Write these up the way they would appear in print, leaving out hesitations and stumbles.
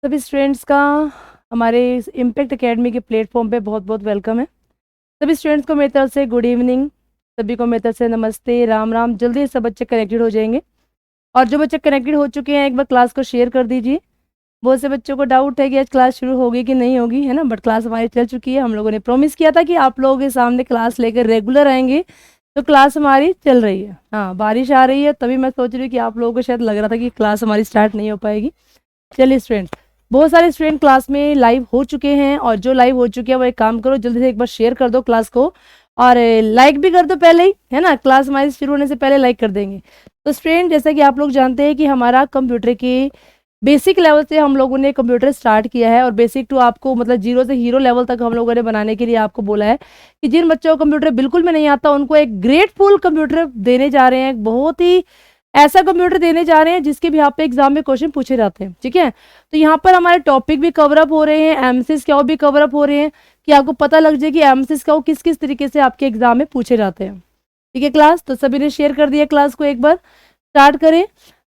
सभी स्टूडेंट्स का हमारे इस इम्पैक्ट एकेडमी के प्लेटफॉर्म पे बहुत बहुत वेलकम है। सभी स्टूडेंट्स को मेरी तरफ से गुड इवनिंग, सभी को मेरी तरफ से नमस्ते, राम राम। जल्दी सब बच्चे कनेक्टेड हो जाएंगे और जो बच्चे कनेक्टेड हो चुके हैं एक बार क्लास को शेयर कर दीजिए। बहुत से बच्चों को डाउट है कि आज क्लास शुरू होगी कि नहीं होगी, है ना, बट क्लास हमारी चल चुकी है। हम लोगों ने प्रॉमिस किया था कि आप लोगों के सामने क्लास लेकर रेगुलर आएंगे, तो क्लास हमारी चल रही है। हाँ, बारिश आ रही है तभी मैं सोच रही हूँ कि आप लोगों को शायद लग रहा था कि क्लास हमारी स्टार्ट नहीं हो पाएगी। चलिए स्टूडेंट, बहुत सारे स्टूडेंट क्लास में लाइव हो चुके हैं और जो लाइव हो चुके हैं वो एक काम करो, जल्दी से एक बार शेयर कर दो क्लास को और लाइक भी कर दो पहले ही, है ना। क्लास हमारी शुरू होने से पहले लाइक कर देंगे। तो स्टूडेंट, जैसा कि आप लोग जानते हैं कि हमारा कंप्यूटर के बेसिक लेवल से हम लोगों ने कंप्यूटर स्टार्ट किया है और बेसिक टू आपको मतलब जीरो से हीरो लेवल तक हम लोगों ने बनाने के लिए आपको बोला है कि जिन बच्चों को कंप्यूटर बिल्कुल भी नहीं आता उनको एक ग्रेटफुल कंप्यूटर देने जा रहे हैं। बहुत ही ऐसा कंप्यूटर देने जा रहे हैं जिसके भी आप पे एग्जाम में क्वेश्चन पूछे जाते हैं, ठीक है। तो यहाँ पर हमारे टॉपिक भी कवर अप हो रहे हैं, एमसीस क्या भी कवर अप हो रहे हैं कि आपको पता लग जाए कि एमसीस क्या किस किस तरीके से आपके एग्जाम में पूछे जाते हैं, ठीक है। क्लास तो सभी ने शेयर कर दिया, क्लास को एक बार स्टार्ट करें।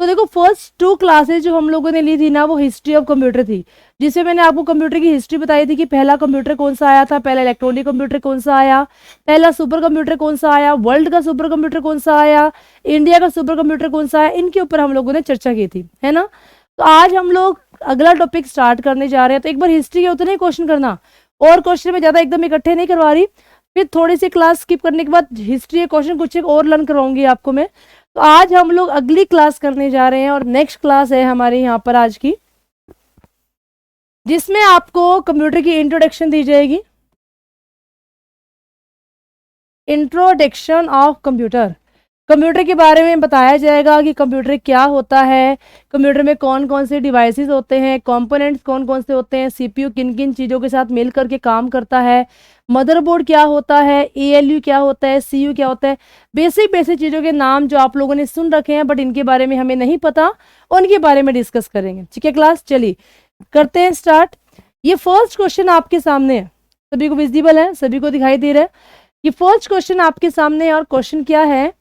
तो देखो, फर्स्ट 2 क्लासेज जो हम लोगों ने ली थी ना, वो हिस्ट्री ऑफ कंप्यूटर थी, जिसमें मैंने आपको कंप्यूटर की हिस्ट्री बताई थी कि पहला कंप्यूटर कौन सा आया था, पहला इलेक्ट्रॉनिक कंप्यूटर कौन सा आया, पहला सुपर कंप्यूटर कौन सा आया, वर्ल्ड का सुपर कंप्यूटर कौन सा आया, इंडिया का सुपर कंप्यूटर कौन सा आया, इनके ऊपर हम लोगों ने चर्चा की थी, है ना। तो आज हम लोग अगला टॉपिक स्टार्ट करने जा रहे हैं। तो एक बार हिस्ट्री के उतने ही क्वेश्चन करना, और क्वेश्चन में ज्यादा एकदम इकट्ठे नहीं करवा रही, फिर थोड़ी सी क्लास स्किप करने के बाद हिस्ट्री के क्वेश्चन कुछ एक और लर्न करवाऊंगी आपको मैं। तो आज हम लोग अगली क्लास करने जा रहे हैं और नेक्स्ट क्लास है हमारे यहाँ पर आज की, जिसमें आपको कंप्यूटर की इंट्रोडक्शन दी जाएगी। इंट्रोडक्शन ऑफ कंप्यूटर, कंप्यूटर के बारे में बताया जाएगा कि कंप्यूटर क्या होता है, कंप्यूटर में कौन कौन से डिवाइसेस होते हैं, कंपोनेंट्स कौन कौन से होते हैं, सीपीयू किन किन चीज़ों के साथ मिल करके काम करता है, मदरबोर्ड क्या होता है, एएलयू क्या होता है, सीयू क्या होता है। बेसिक बेसिक चीज़ों के नाम जो आप लोगों ने सुन रखे हैं बट इनके बारे में हमें नहीं पता, उनके बारे में डिस्कस करेंगे, ठीक है। क्लास चलिए करते हैं स्टार्ट। ये फर्स्ट क्वेश्चन आपके सामने है, सभी को विजिबल है, सभी को दिखाई दे रहा है। ये फर्स्ट क्वेश्चन आपके सामने है और क्वेश्चन क्या है,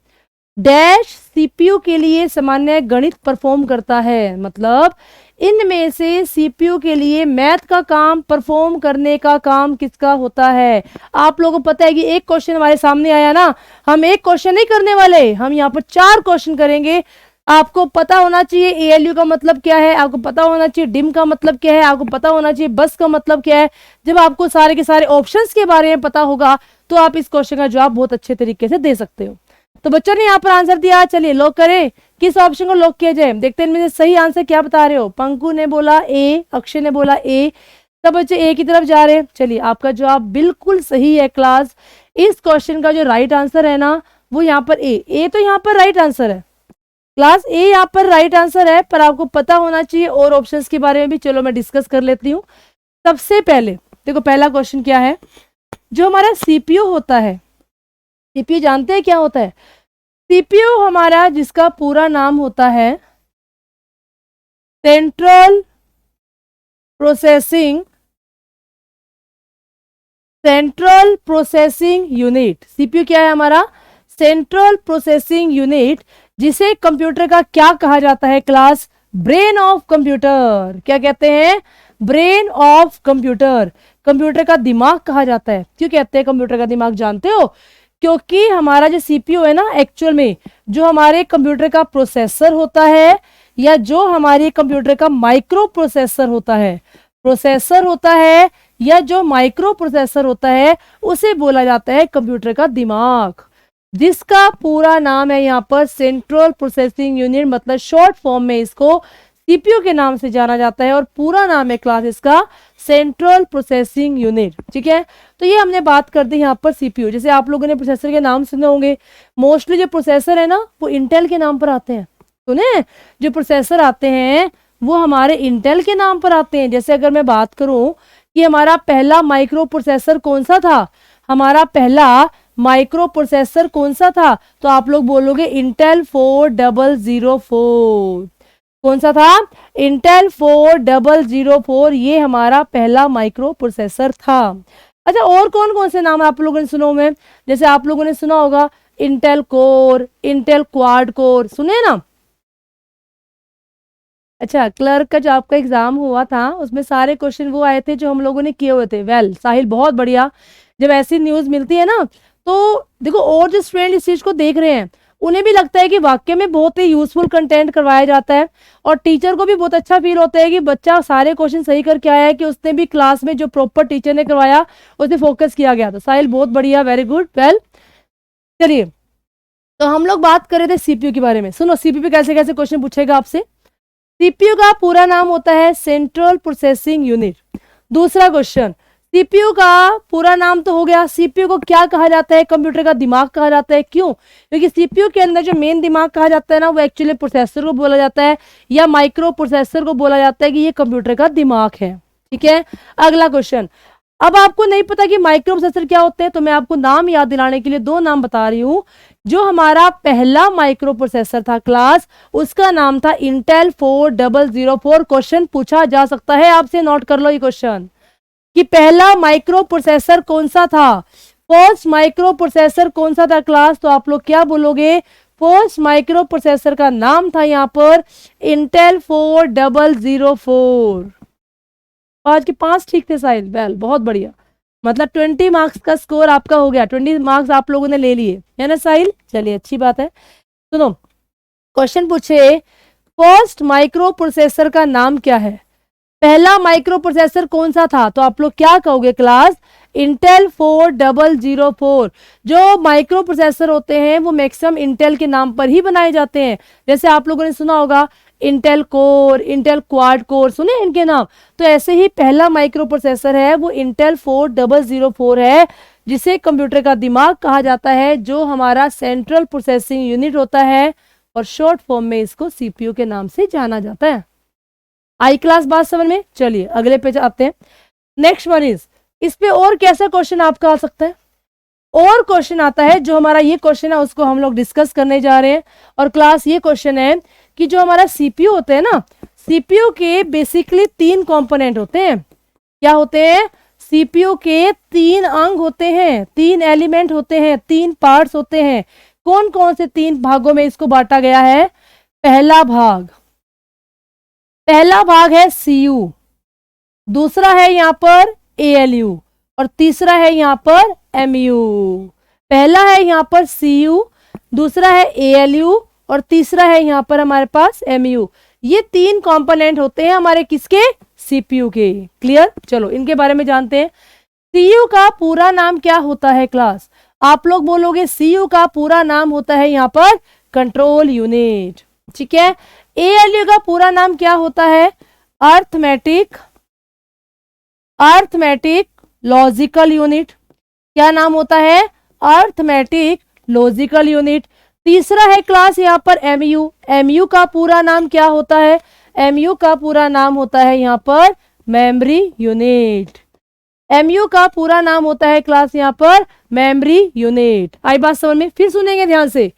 डैश सीपीयू के लिए सामान्य गणित परफॉर्म करता है। मतलब इनमें से सीपीयू के लिए मैथ का काम परफॉर्म करने का काम किसका होता है। आप लोगों को पता है कि एक क्वेश्चन हमारे सामने आया ना, हम एक क्वेश्चन नहीं करने वाले, हम यहाँ पर 4 क्वेश्चन करेंगे। आपको पता होना चाहिए एएलयू का मतलब क्या है, आपको पता होना चाहिए डिम का मतलब क्या है, आपको पता होना चाहिए बस का मतलब क्या है। जब आपको सारे के सारे ऑप्शंस के बारे में पता होगा तो आप इस क्वेश्चन का जवाब बहुत अच्छे तरीके से दे सकते हो। तो बच्चों ने यहाँ पर आंसर दिया, चलिए लॉक करें। किस ऑप्शन को लॉक किया जाए, देखते हैं इनमें से सही आंसर क्या बता रहे हो। पंकु ने बोला ए, अक्षय ने बोला ए, सब बच्चे ए की तरफ जा रहे हैं। चलिए आपका जवाब बिल्कुल सही है क्लास। इस क्वेश्चन का जो राइट आंसर है ना, वो यहाँ पर ए तो यहाँ पर राइट आंसर है क्लास, ए यहाँ पर राइट आंसर है। पर आपको पता होना चाहिए और ऑप्शंस के बारे में भी। चलो मैं डिस्कस कर लेती हूँ। सबसे पहले देखो, पहला क्वेश्चन क्या है, जो हमारा सीपीयू होता है, सीपीयू जानते हैं क्या होता है। सीपीयू हमारा जिसका पूरा नाम होता है सेंट्रल प्रोसेसिंग यूनिट। सीपीयू क्या है हमारा, सेंट्रल प्रोसेसिंग यूनिट, जिसे कंप्यूटर का क्या कहा जाता है क्लास, ब्रेन ऑफ कंप्यूटर। क्या कहते हैं, ब्रेन ऑफ कंप्यूटर, कंप्यूटर का दिमाग कहा जाता है। क्यों कहते हैं कंप्यूटर का दिमाग, जानते हो, क्योंकि हमारा जो सीपीयू है ना, एक्चुअल में जो हमारे कंप्यूटर का प्रोसेसर होता है या जो हमारे कंप्यूटर का माइक्रो प्रोसेसर होता है, प्रोसेसर होता है या जो माइक्रो प्रोसेसर होता है, उसे बोला जाता है कंप्यूटर का दिमाग, जिसका पूरा नाम है यहाँ पर सेंट्रल प्रोसेसिंग यूनिट। मतलब शॉर्ट फॉर्म में इसको सीपीयू के नाम से जाना जाता है और पूरा नाम है क्लास इसका सेंट्रल प्रोसेसिंग यूनिट, ठीक है। तो ये हमने बात कर दी यहाँ पर सीपीयू। जैसे आप लोगों ने प्रोसेसर के नाम सुने होंगे, मोस्टली जो प्रोसेसर है ना वो इंटेल के नाम पर आते हैं, सुने, जो प्रोसेसर आते हैं वो हमारे इंटेल के नाम पर आते हैं। जैसे अगर मैं बात करूं कि हमारा पहला माइक्रो प्रोसेसर कौन सा था, हमारा पहला माइक्रो प्रोसेसर कौन सा था, तो आप लोग बोलोगे इंटेल 4004। कौन सा था, इंटेल 4004, ये हमारा पहला माइक्रो प्रोसेसर था। अच्छा, और कौन कौन से नाम आप लोगों ने सुना होंगे, जैसे आप लोगों ने सुना होगा Intel core, Intel quad core, सुने ना। अच्छा, क्लर्क का जो आपका एग्जाम हुआ था उसमें सारे क्वेश्चन वो आए थे जो हम लोगों ने किए हुए थे। वेल साहिल, बहुत बढ़िया। जब ऐसी न्यूज़ मिलती है ना, तो देखो और जो स्टूडेंट इस चीज़ को देख रहे हैं उन्हें भी लगता है कि वाकई में बहुत ही यूजफुल कंटेंट करवाया जाता है, और टीचर को भी बहुत अच्छा फील होता है कि बच्चा सारे क्वेश्चन सही करके आया है, कि उसने भी क्लास में जो प्रॉपर टीचर ने करवाया उसने फोकस किया गया। तो साहिल बहुत बढ़िया, वेरी गुड, वेल। चलिए, तो हम लोग बात कर रहे थे सीपीयू के बारे में। सुनो, सीपीयू कैसे कैसे क्वेश्चन पूछेगा आपसे। सीपीयू का पूरा नाम होता है सेंट्रल प्रोसेसिंग यूनिट। दूसरा क्वेश्चन, सीपीयू का पूरा नाम तो हो गया, सीपीयू को क्या कहा जाता है? कंप्यूटर का दिमाग कहा जाता है। क्यों? क्योंकि सीपीयू के अंदर जो मेन दिमाग कहा जाता है ना, वो एक्चुअली प्रोसेसर को बोला जाता है, या माइक्रो प्रोसेसर को बोला जाता है कि ये कंप्यूटर का दिमाग है। ठीक है, अगला क्वेश्चन। अब आपको नहीं पता कि माइक्रो प्रोसेसर क्या होते हैं, तो मैं आपको नाम याद दिलाने के लिए दो नाम बता रही हूं। जो हमारा पहला माइक्रो प्रोसेसर था क्लास, उसका नाम था इंटेल 4004। क्वेश्चन पूछा जा सकता है आपसे, नोट कर लो ये क्वेश्चन, कि पहला माइक्रो प्रोसेसर कौन सा था। फर्स्ट माइक्रो प्रोसेसर कौन सा था क्लास? तो आप लोग क्या बोलोगे? फर्स्ट माइक्रो प्रोसेसर का नाम था यहाँ पर इंटेल 4004। आज के 5 ठीक थे साहिल, वेल बहुत बढ़िया। मतलब 20 मार्क्स का स्कोर आपका हो गया, 20 मार्क्स आप लोगों ने ले लिए, है ना साहिल? चलिए, अच्छी बात है। सुनो, क्वेश्चन पूछे फर्स्ट माइक्रो प्रोसेसर का नाम क्या है? पहला माइक्रो प्रोसेसर कौन सा था? तो आप लोग क्या कहोगे क्लास? इंटेल 4004। जो माइक्रो प्रोसेसर होते हैं वो मैक्सिमम इंटेल के नाम पर ही बनाए जाते हैं। जैसे आप लोगों ने सुना होगा Intel core, Intel quad core, सुने इनके नाम? तो ऐसे ही पहला माइक्रो प्रोसेसर है वो इंटेल 4004 है, जिसे कंप्यूटर का दिमाग कहा जाता है, जो हमारा सेंट्रल प्रोसेसिंग यूनिट होता है, और शॉर्ट फॉर्म में इसको सीपीयू के नाम से जाना जाता है। आई क्लास बात समझ में? चलिए अगले पे आते हैं। नेक्स्ट वन इज, इस पे और कैसा क्वेश्चन आपका आ सकता है? और क्वेश्चन आता है, जो हमारा ये क्वेश्चन है उसको हम लोग डिस्कस करने जा रहे हैं। और क्लास ये क्वेश्चन है कि जो हमारा सीपीयू होता है ना, सीपीयू के बेसिकली 3 कंपोनेंट होते हैं। क्या होते हैं? सीपीयू के 3 अंग होते हैं, 3 एलिमेंट होते हैं, 3 पार्ट्स होते हैं। कौन कौन से 3 भागों में इसको बांटा गया है? पहला भाग है सीयू, दूसरा है यहाँ पर एएलयू, और तीसरा है यहाँ पर एमयू। पहला है यहाँ पर सीयू, दूसरा है एएलयू, और तीसरा है यहाँ पर हमारे पास एमयू। ये 3 कंपोनेंट होते हैं हमारे किसके? सीपीयू के। क्लियर? चलो इनके बारे में जानते हैं। सीयू का पूरा नाम क्या होता है क्लास? आप लोग बोलोगे सीयू का पूरा नाम होता है यहाँ पर कंट्रोल यूनिट। ठीक है। एएलयू का पूरा नाम क्या होता है? Arithmetic logical unit. क्या नाम होता है? Arithmetic logical unit. तीसरा है क्लास यहाँ पर एमयू। एमयू का पूरा नाम क्या होता है? एमयू का पूरा नाम होता है यहाँ पर मेमोरी यूनिट। एमयू का पूरा नाम होता है क्लास यहाँ पर मेमोरी यूनिट। आई बात समझ में? फिर सुनेंगे ध्यान से।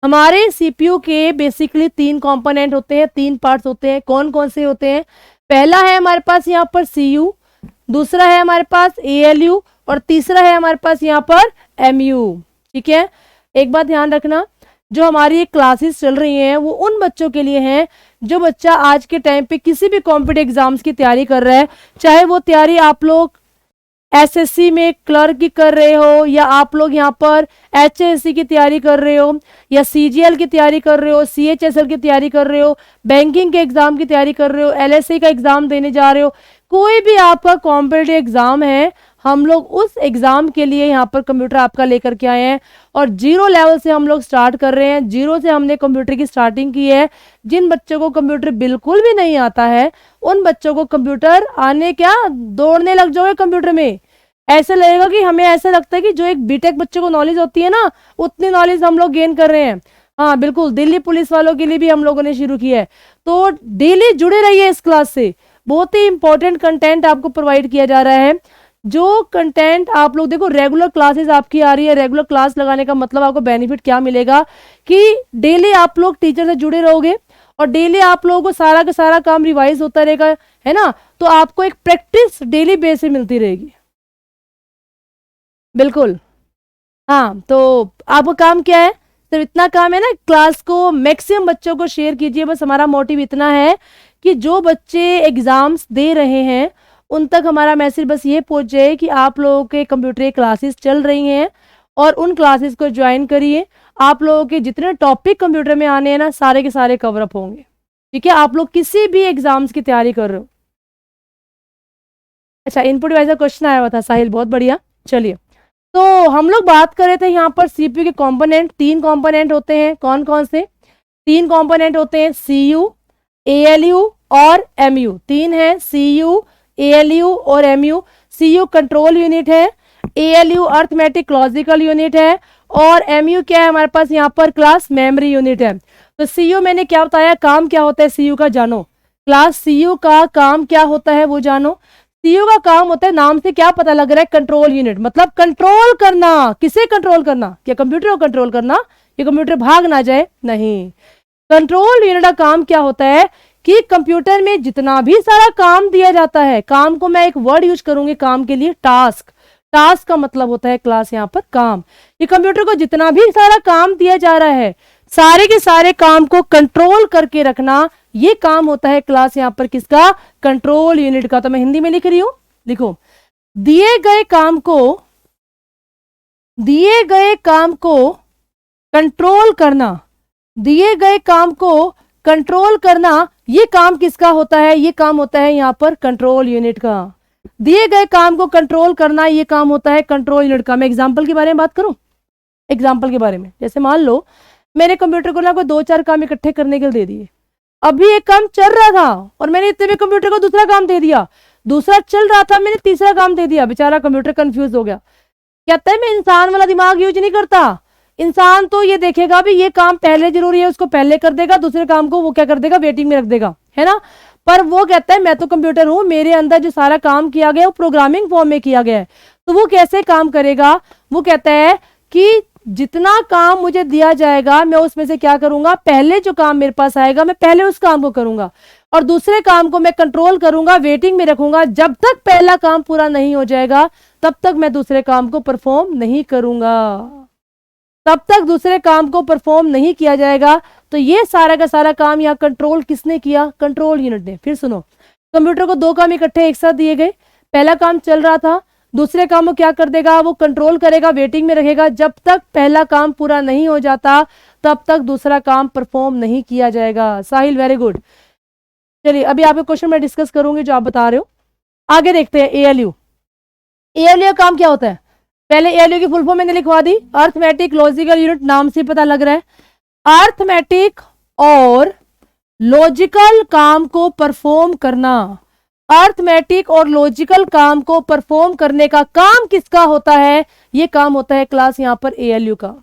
हमारे सीपीयू के बेसिकली 3 कंपोनेंट होते हैं, 3 पार्ट्स होते हैं। कौन कौन से होते हैं? पहला है हमारे पास यहाँ पर सीयू, दूसरा है हमारे पास एएलयू, और तीसरा है हमारे पास यहाँ पर एमयू। ठीक है। एक बात ध्यान रखना, जो हमारी क्लासेस चल रही हैं वो उन बच्चों के लिए हैं जो बच्चा आज के टाइम पे किसी भी कॉम्पिटिटिव एग्जाम्स की तैयारी कर रहा है, चाहे वो तैयारी आप लोग एसएससी में क्लर्क की कर रहे हो, या आप लोग यहाँ पर एचएससी की तैयारी कर रहे हो, या सीजीएल की तैयारी कर रहे हो, सीएचएसएल की तैयारी कर रहे हो, बैंकिंग के एग्जाम की तैयारी कर रहे हो, एलएसए का एग्जाम देने जा रहे हो, कोई भी आपका कॉम्पिटिटिव एग्जाम है, हम लोग उस एग्जाम के लिए यहाँ पर कंप्यूटर आपका लेकर के आए हैं। और 0 लेवल से हम लोग स्टार्ट कर रहे हैं, 0 से हमने कंप्यूटर की स्टार्टिंग की है। जिन बच्चों को कंप्यूटर बिल्कुल भी नहीं आता है, उन बच्चों को कंप्यूटर आने, क्या दौड़ने लग जाओगे कंप्यूटर में। ऐसा लगेगा कि हमें ऐसा लगता है कि जो एक बीटेक बच्चों को नॉलेज होती है ना, उतनी नॉलेज हम लोग गेन कर रहे हैं। हाँ बिल्कुल, दिल्ली पुलिस वालों के लिए भी हम लोगों ने शुरू किया है। तो डेली जुड़े रहिए इस क्लास से, बहुत ही इंपॉर्टेंट कंटेंट आपको प्रोवाइड किया जा रहा है। जो कंटेंट आप लोग देखो, रेगुलर क्लासेस आपकी आ रही है। रेगुलर क्लास लगाने का मतलब आपको बेनिफिट क्या मिलेगा कि डेली आप लोग टीचर से जुड़े रहोगे, और डेली आप लोगों को सारा का सारा काम रिवाइज होता रहेगा, है ना। तो आपको एक प्रैक्टिस डेली बेस पे मिलती रहेगी। बिल्कुल। हाँ, तो आपका काम क्या है? सिर्फ इतना काम है ना, क्लास को मैक्सिमम बच्चों को शेयर कीजिए। बस हमारा मोटिव इतना है कि जो बच्चे एग्ज़ाम्स दे रहे हैं उन तक हमारा मैसेज बस ये पहुंच जाए कि आप लोगों के कंप्यूटर क्लासेस चल रही हैं और उन क्लासेस को ज्वाइन करिए। आप लोगों के जितने टॉपिक कंप्यूटर में आने हैं ना, सारे के सारे कवर अप होंगे। ठीक है, आप लोग किसी भी एग्जाम्स की तैयारी कर रहे हो। अच्छा, इनपुट वाइज का क्वेश्चन आया हुआ था साहिल, बहुत बढ़िया। चलिए, तो हम लोग बात कर रहे थे यहाँ पर सीपीयू के कंपोनेंट। 3 कंपोनेंट होते हैं, कौन कौन से? 3 कंपोनेंट होते हैं, सीयू, एएलयू और एमयू। 3 है, सीयू, एएलयू और एमयू। सीयू कंट्रोल यूनिट है, एएलयू अर्थमेटिक लॉजिकल यूनिट है और एमयू क्या है हमारे पास यहाँ पर? क्लास मेमोरी यूनिट है। तो सीयू मैंने क्या बताया, काम क्या होता है सीयू का, जानो। क्लास सीयू का काम क्या होता है वो जानो। सीयू का काम होता है, नाम से क्या पता लग रहा है, कंट्रोल यूनिट। मतलब कंट्रोल करना। किसे कंट्रोल करना? क्या कंप्यूटर को कंट्रोल करना? ये कंप्यूटर भाग ना जाए? नहीं। कंट्रोल यूनिट का काम क्या होता है कि कंप्यूटर में जितना भी सारा काम दिया जाता है, काम को मैं एक वर्ड यूज करूंगी काम के लिए, टास्क। टास्क का मतलब होता है क्लास यहाँ पर काम। ये कंप्यूटर को जितना भी सारा काम दिया जा रहा है, सारे के सारे काम को कंट्रोल करके रखना, ये काम होता है क्लास यहाँ पर किसका? कंट्रोल यूनिट का। तो मैं हिंदी में लिख रही हूं, लिखो। दिए गए काम को कंट्रोल करना, दिए गए काम को कंट्रोल करना, ये काम किसका होता है? ये काम होता है यहाँ पर कंट्रोल यूनिट का। दिए गए काम को कंट्रोल करना, ये काम होता है कंट्रोल यूनिट का। मैं एग्जांपल के बारे में बात करूं, एग्जांपल के बारे में। जैसे मान लो मैंने कंप्यूटर को ना कोई 2-4 काम इकट्ठे करने के लिए दे दिए। अभी एक काम चल रहा था और मैंने इतने में कंप्यूटर को दूसरा काम दे दिया, दूसरा चल रहा था, मैंने तीसरा काम दे दिया। बेचारा कंप्यूटर कंफ्यूज हो गया। कहता है मैं इंसान वाला दिमाग यूज नहीं करता। इंसान तो ये देखेगा भी ये काम पहले जरूरी है, उसको पहले कर देगा, दूसरे काम को वो क्या कर देगा, वेटिंग में रख देगा, है ना। पर वो कहता है मैं तो कंप्यूटर हूं, मेरे अंदर जो सारा काम किया गया वो प्रोग्रामिंग फॉर्म में किया गया है, तो वो कैसे काम करेगा? वो कहता है कि जितना काम मुझे दिया जाएगा मैं उसमें से क्या करूंगा, पहले जो काम मेरे पास आएगा मैं पहले उस काम को करूंगा और दूसरे काम को मैं कंट्रोल करूंगा, वेटिंग में रखूंगा। जब तक पहला काम पूरा नहीं हो जाएगा तब तक मैं दूसरे काम को परफॉर्म नहीं करूंगा, तब तक दूसरे काम को परफॉर्म नहीं किया जाएगा। तो ये सारा का सारा काम यहाँ कंट्रोल किसने किया? कंट्रोल यूनिट ने। फिर सुनो, कंप्यूटर को 2 काम इकट्ठे एक साथ दिए गए, पहला काम चल रहा था, दूसरे काम को क्या कर देगा, वो कंट्रोल करेगा, वेटिंग में रखेगा। जब तक पहला काम पूरा नहीं हो जाता तब तक दूसरा काम परफॉर्म नहीं किया जाएगा। साहिल वेरी गुड। चलिए अभी आपके क्वेश्चन में डिस्कस करूंगी जो आप बता रहे हो। आगे देखते हैं एएलयू। एएलयू का काम क्या होता है? पहले एएलयू की फुल फॉर्म मैंने लिखवा दी, अर्थमेटिक लॉजिकल यूनिट, नाम से पता लग रहा है। अर्थमेटिक और लॉजिकल काम को परफॉर्म करना, अर्थमेटिक और लॉजिकल काम को परफॉर्म करने का काम किसका होता है? ये काम होता है क्लास यहाँ पर एएलयू का।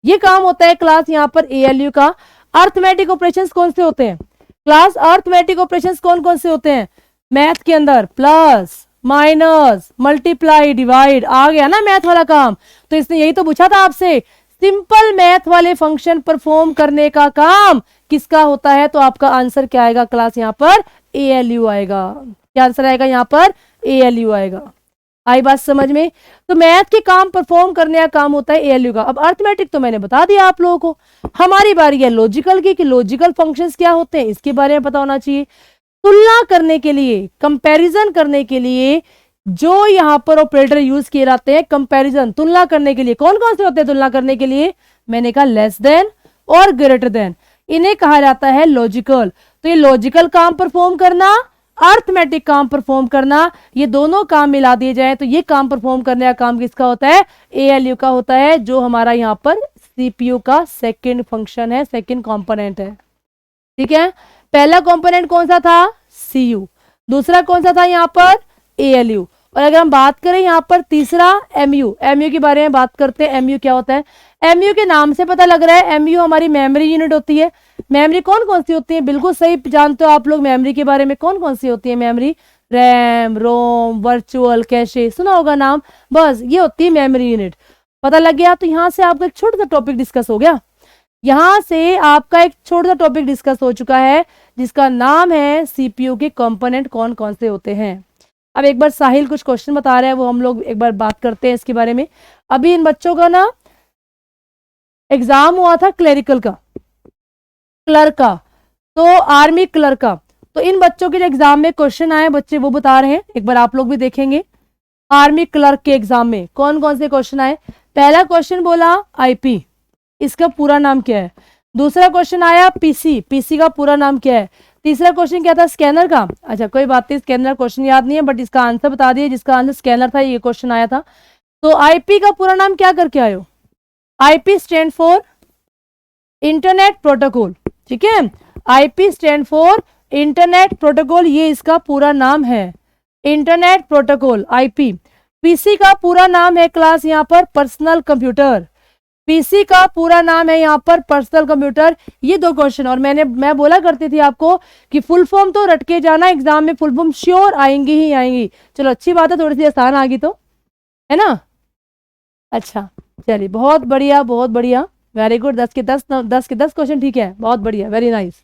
ये काम होता है क्लास यहाँ पर एएलयू का। अर्थमेटिक ऑपरेशंस कौन से होते हैं क्लास? अर्थमेटिक ऑपरेशंस कौन कौन से होते हैं मैथ के अंदर? Plus, minus, multiply, divide. आ गया ना मैथ वाला काम। तो इसने यही तो पूछा था आपसे, सिंपल मैथ वाले फंक्शन परफॉर्म करने का काम किसका होता है? तो आपका आंसर क्या आएगा क्लास यहाँ पर? एएलयू आएगा। क्या आंसर आएगा यहाँ पर? एएलयू आएगा। आई बात समझ में? तो मैथ के काम परफॉर्म करने का काम होता है एएलयू का। अब अर्थमेटिक तो मैंने बता दिया आप लोगों को। हमारी बारी है लॉजिकल की, कि लॉजिकल फंक्शंस क्या होते हैं इसके बारे में पता होना चाहिए। तुलना करने के लिए, कंपैरिजन करने के लिए जो यहाँ पर ऑपरेटर यूज किए जाते हैं, कंपैरिजन, तुलना करने के लिए, कौन कौन से होते हैं तुलना करने के लिए? मैंने कहा लेस देन और ग्रेटर देन, इन्हें कहा जाता है लॉजिकल। तो ये लॉजिकल काम परफॉर्म करना, अर्थमेटिक काम परफॉर्म करना, ये दोनों काम मिला दिए जाए तो ये काम परफॉर्म करने का काम किसका होता है? एएलयू का होता है, जो हमारा यहाँ पर सीपीयू का सेकंड फंक्शन है, सेकंड कंपोनेंट है। ठीक है, पहला कंपोनेंट कौन सा था? सीयू। दूसरा कौन सा था यहाँ पर? एएलयू। और अगर हम बात करें यहाँ पर तीसरा एमयू, एमयू के बारे में बात करते हैं। एमयू क्या होता है? एमयू के नाम से पता लग रहा है, एमयू हमारी मेमोरी यूनिट होती है। मेमोरी कौन कौन सी होती है? बिल्कुल सही जानते हो आप लोग मेमोरी के बारे में। कौन कौन सी होती है मेमोरी? रैम, रोम, वर्चुअल, कैशे, सुना होगा नाम। बस ये होती है मेमोरी यूनिट। पता लग गया? तो यहाँ से आपका एक छोटा सा टॉपिक डिस्कस हो गया। यहाँ से आपका एक छोटा सा टॉपिक डिस्कस हो चुका है जिसका नाम है सीपीयू के कंपोनेंट कौन कौन से होते हैं। अब एक बार साहिल कुछ क्वेश्चन बता रहे हैं, वो हम लोग एक बार बात करते हैं इसके बारे में। अभी इन बच्चों का ना एग्जाम हुआ था क्लरिकल का, क्लर्क का, तो आर्मी क्लर्क का। तो इन बच्चों के जो एग्जाम में क्वेश्चन आए बच्चे वो बता रहे हैं, एक बार आप लोग भी देखेंगे। आर्मी क्लर्क के एग्जाम में कौन कौन से क्वेश्चन आए। पहला क्वेश्चन बोला आईपी, इसका पूरा नाम क्या है। दूसरा क्वेश्चन आया पीसी, पीसी का पूरा नाम क्या है। तीसरा क्वेश्चन क्या था, स्कैनर का। अच्छा कोई बात नहीं, स्कैनर क्वेश्चन याद नहीं है बट इसका आंसर बता दिए, जिसका आंसर स्कैनर था ये क्वेश्चन आया था। तो आईपी का पूरा नाम क्या करके आयो। IP stand for internet protocol, ठीक है। IP stand for internet protocol, ये इसका पूरा नाम है, इंटरनेट प्रोटोकॉल आईपी। पीसी का पूरा नाम है क्लास यहाँ पर पर्सनल कंप्यूटर, पीसी का पूरा नाम है यहाँ पर पर्सनल कंप्यूटर। ये दो क्वेश्चन, और मैं बोला करती थी आपको कि फुल फॉर्म तो रट के जाना, एग्जाम में फुल फॉर्म श्योर आएंगी ही आएंगी। चलो अच्छी बात है, थोड़ी सी आसान आ गई तो, है ना। अच्छा चलिए बहुत बढ़िया बहुत बढ़िया, वेरी गुड। 10 के 10 10 के 10 क्वेश्चन ठीक है, बहुत बढ़िया, वेरी नाइस।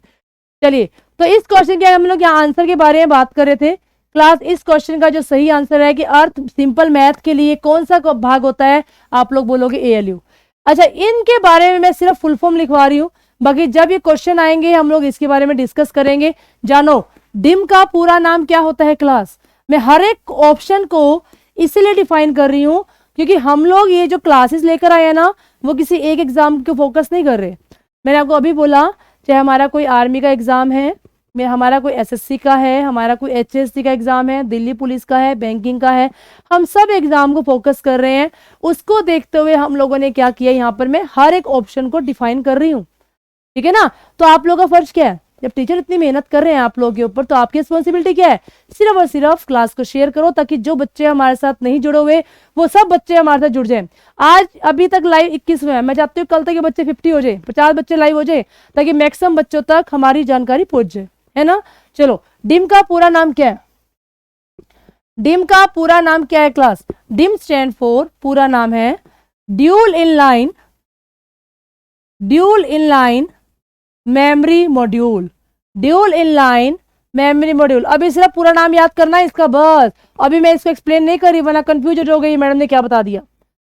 चलिए तो इस क्वेश्चन के हम लोग यहाँ आंसर के बारे में बात कर रहे थे क्लास। इस क्वेश्चन का जो सही आंसर है कि अर्थ सिंपल मैथ के लिए कौन सा भाग होता है, आप लोग बोलोगे एएलयू। अच्छा इनके बारे में मैं सिर्फ फुल फॉर्म लिखवा रही हूँ, बाकी जब ये क्वेश्चन आएंगे हम लोग इसके बारे में डिस्कस करेंगे। जानो डिम का पूरा नाम क्या होता है क्लास। मैं हर एक ऑप्शन को इसलिए डिफाइन कर रही हूँ क्योंकि हम लोग ये जो क्लासेस लेकर आए हैं ना, वो किसी एक एग्जाम को फोकस नहीं कर रहे। मैंने आपको अभी बोला, चाहे हमारा कोई आर्मी का एग्जाम है, हमारा कोई एसएससी का है, हमारा कोई एचएससी का एग्जाम है, दिल्ली पुलिस का है, बैंकिंग का है, हम सब एग्जाम को फोकस कर रहे हैं। उसको देखते हुए हम लोगों ने क्या किया, यहाँ पर मैं हर एक ऑप्शन को डिफाइन कर रही हूँ, ठीक है ना। तो आप लोगों का फर्ज क्या है, जब टीचर इतनी मेहनत कर रहे हैं आप लोगों के ऊपर, तो आपकी रिस्पॉन्सिबिलिटी क्या है, सिर्फ और सिर्फ क्लास को शेयर करो, ताकि जो बच्चे हमारे साथ नहीं जुड़े हुए वो सब बच्चे हमारे साथ जुड़ जाएं। आज अभी तक लाइव 21 हुए हैं, मैं चाहती हूँ कल तक ये बच्चे 50 हो जाए, 50 बच्चे लाइव हो जाए, ताकि मैक्सिमम बच्चों तक हमारी जानकारी पहुंच जाए, है ना। चलो डिम का पूरा नाम क्या है, डिम का पूरा नाम क्या है क्लास। डिम स्टैंड फॉर, पूरा नाम है dual inline memory module, dual inline memory module. अभी सिर्फ पूरा नाम याद करना है इसका बस, अभी मैं इसको एक्सप्लेन नहीं कर रही वरना कंफ्यूज हो गई मैडम ने क्या बता दिया।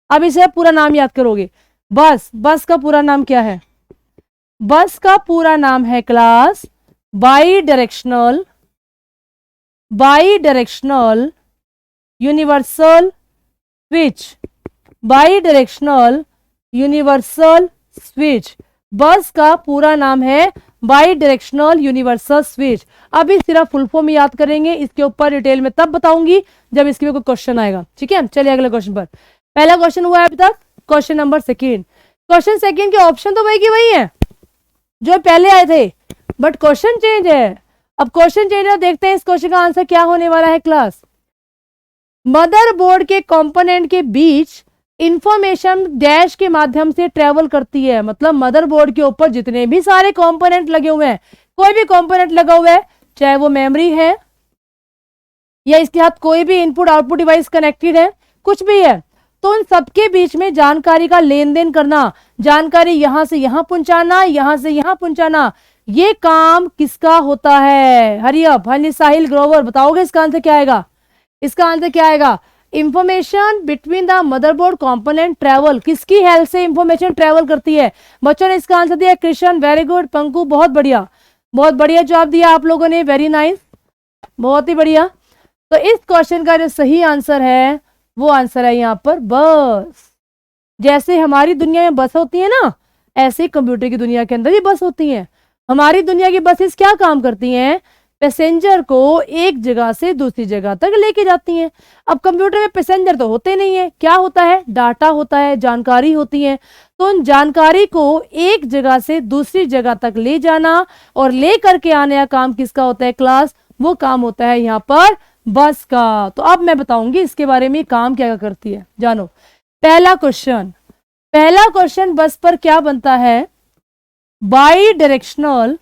अभी सिर्फ पूरा नाम याद करोगे बस। बस का पूरा नाम क्या है, बस का पूरा नाम है class by directional universal switch, by directional universal switch. बस का पूरा नाम है बाई डायरेक्शनल यूनिवर्सल स्विच। अभी सिर्फ फुल फॉर्म याद करेंगे, इसके ऊपर डिटेल में तब बताऊंगी जब इसके कोई क्वेश्चन आएगा, ठीक है। चलिए अगले क्वेश्चन पर। पहला क्वेश्चन हुआ है अभी तक, question number second. Question second के ऑप्शन तो वही की वही है जो पहले आए थे, बट क्वेश्चन चेंज है। अब क्वेश्चन चेंज है, देखते हैं इस क्वेश्चन का आंसर क्या होने वाला है क्लास। मदरबोर्ड के कंपोनेंट के बीच इंफॉर्मेशन डैश के माध्यम से ट्रेवल करती है। मतलब मदरबोर्ड के ऊपर जितने भी सारे कंपोनेंट लगे हुए हैं, कोई भी कंपोनेंट लगा हुआ है, चाहे वो मेमोरी है या इसके साथ कोई भी इनपुट आउटपुट डिवाइस कनेक्टेड है, कुछ भी है, तो उन सबके बीच में जानकारी का लेन देन करना, जानकारी यहां से यहां पहुंचाना, यहां से यहां पहुंचाना, ये काम किसका होता है। हरिअप हनी साहिल ग्रोवर, बताओगे इसका आंसर क्या आएगा। इसका आंसर क्या आएगा, information between the motherboard component travel, किसकी हेल्प से इंफॉर्मेशन ट्रेवल करती है। बच्चों ने इसका आंसर दिया कृष्ण, वेरी गुड। पंकु बहुत बढ़िया जवाब दिया आप लोगों ने, वेरी नाइस, बहुत ही बढ़िया। तो इस क्वेश्चन का जो सही आंसर है वो आंसर है यहाँ पर बस। जैसे हमारी दुनिया में बस होती है ना, ऐसे कंप्यूटर की दुनिया के अंदर ही बस होती है। हमारी दुनिया की बसेस क्या काम करती हैं, पैसेंजर को एक जगह से दूसरी जगह तक लेके जाती हैं। अब कंप्यूटर में पैसेंजर तो होते नहीं है, क्या होता है, डाटा होता है, जानकारी होती है। तो उन जानकारी को एक जगह से दूसरी जगह तक ले जाना और ले करके आने का काम किसका होता है क्लास, वो काम होता है यहाँ पर बस का। तो अब मैं बताऊंगी इसके बारे में काम क्या करती है, जानो। पहला क्वेश्चन बस पर क्या बनता है, by directional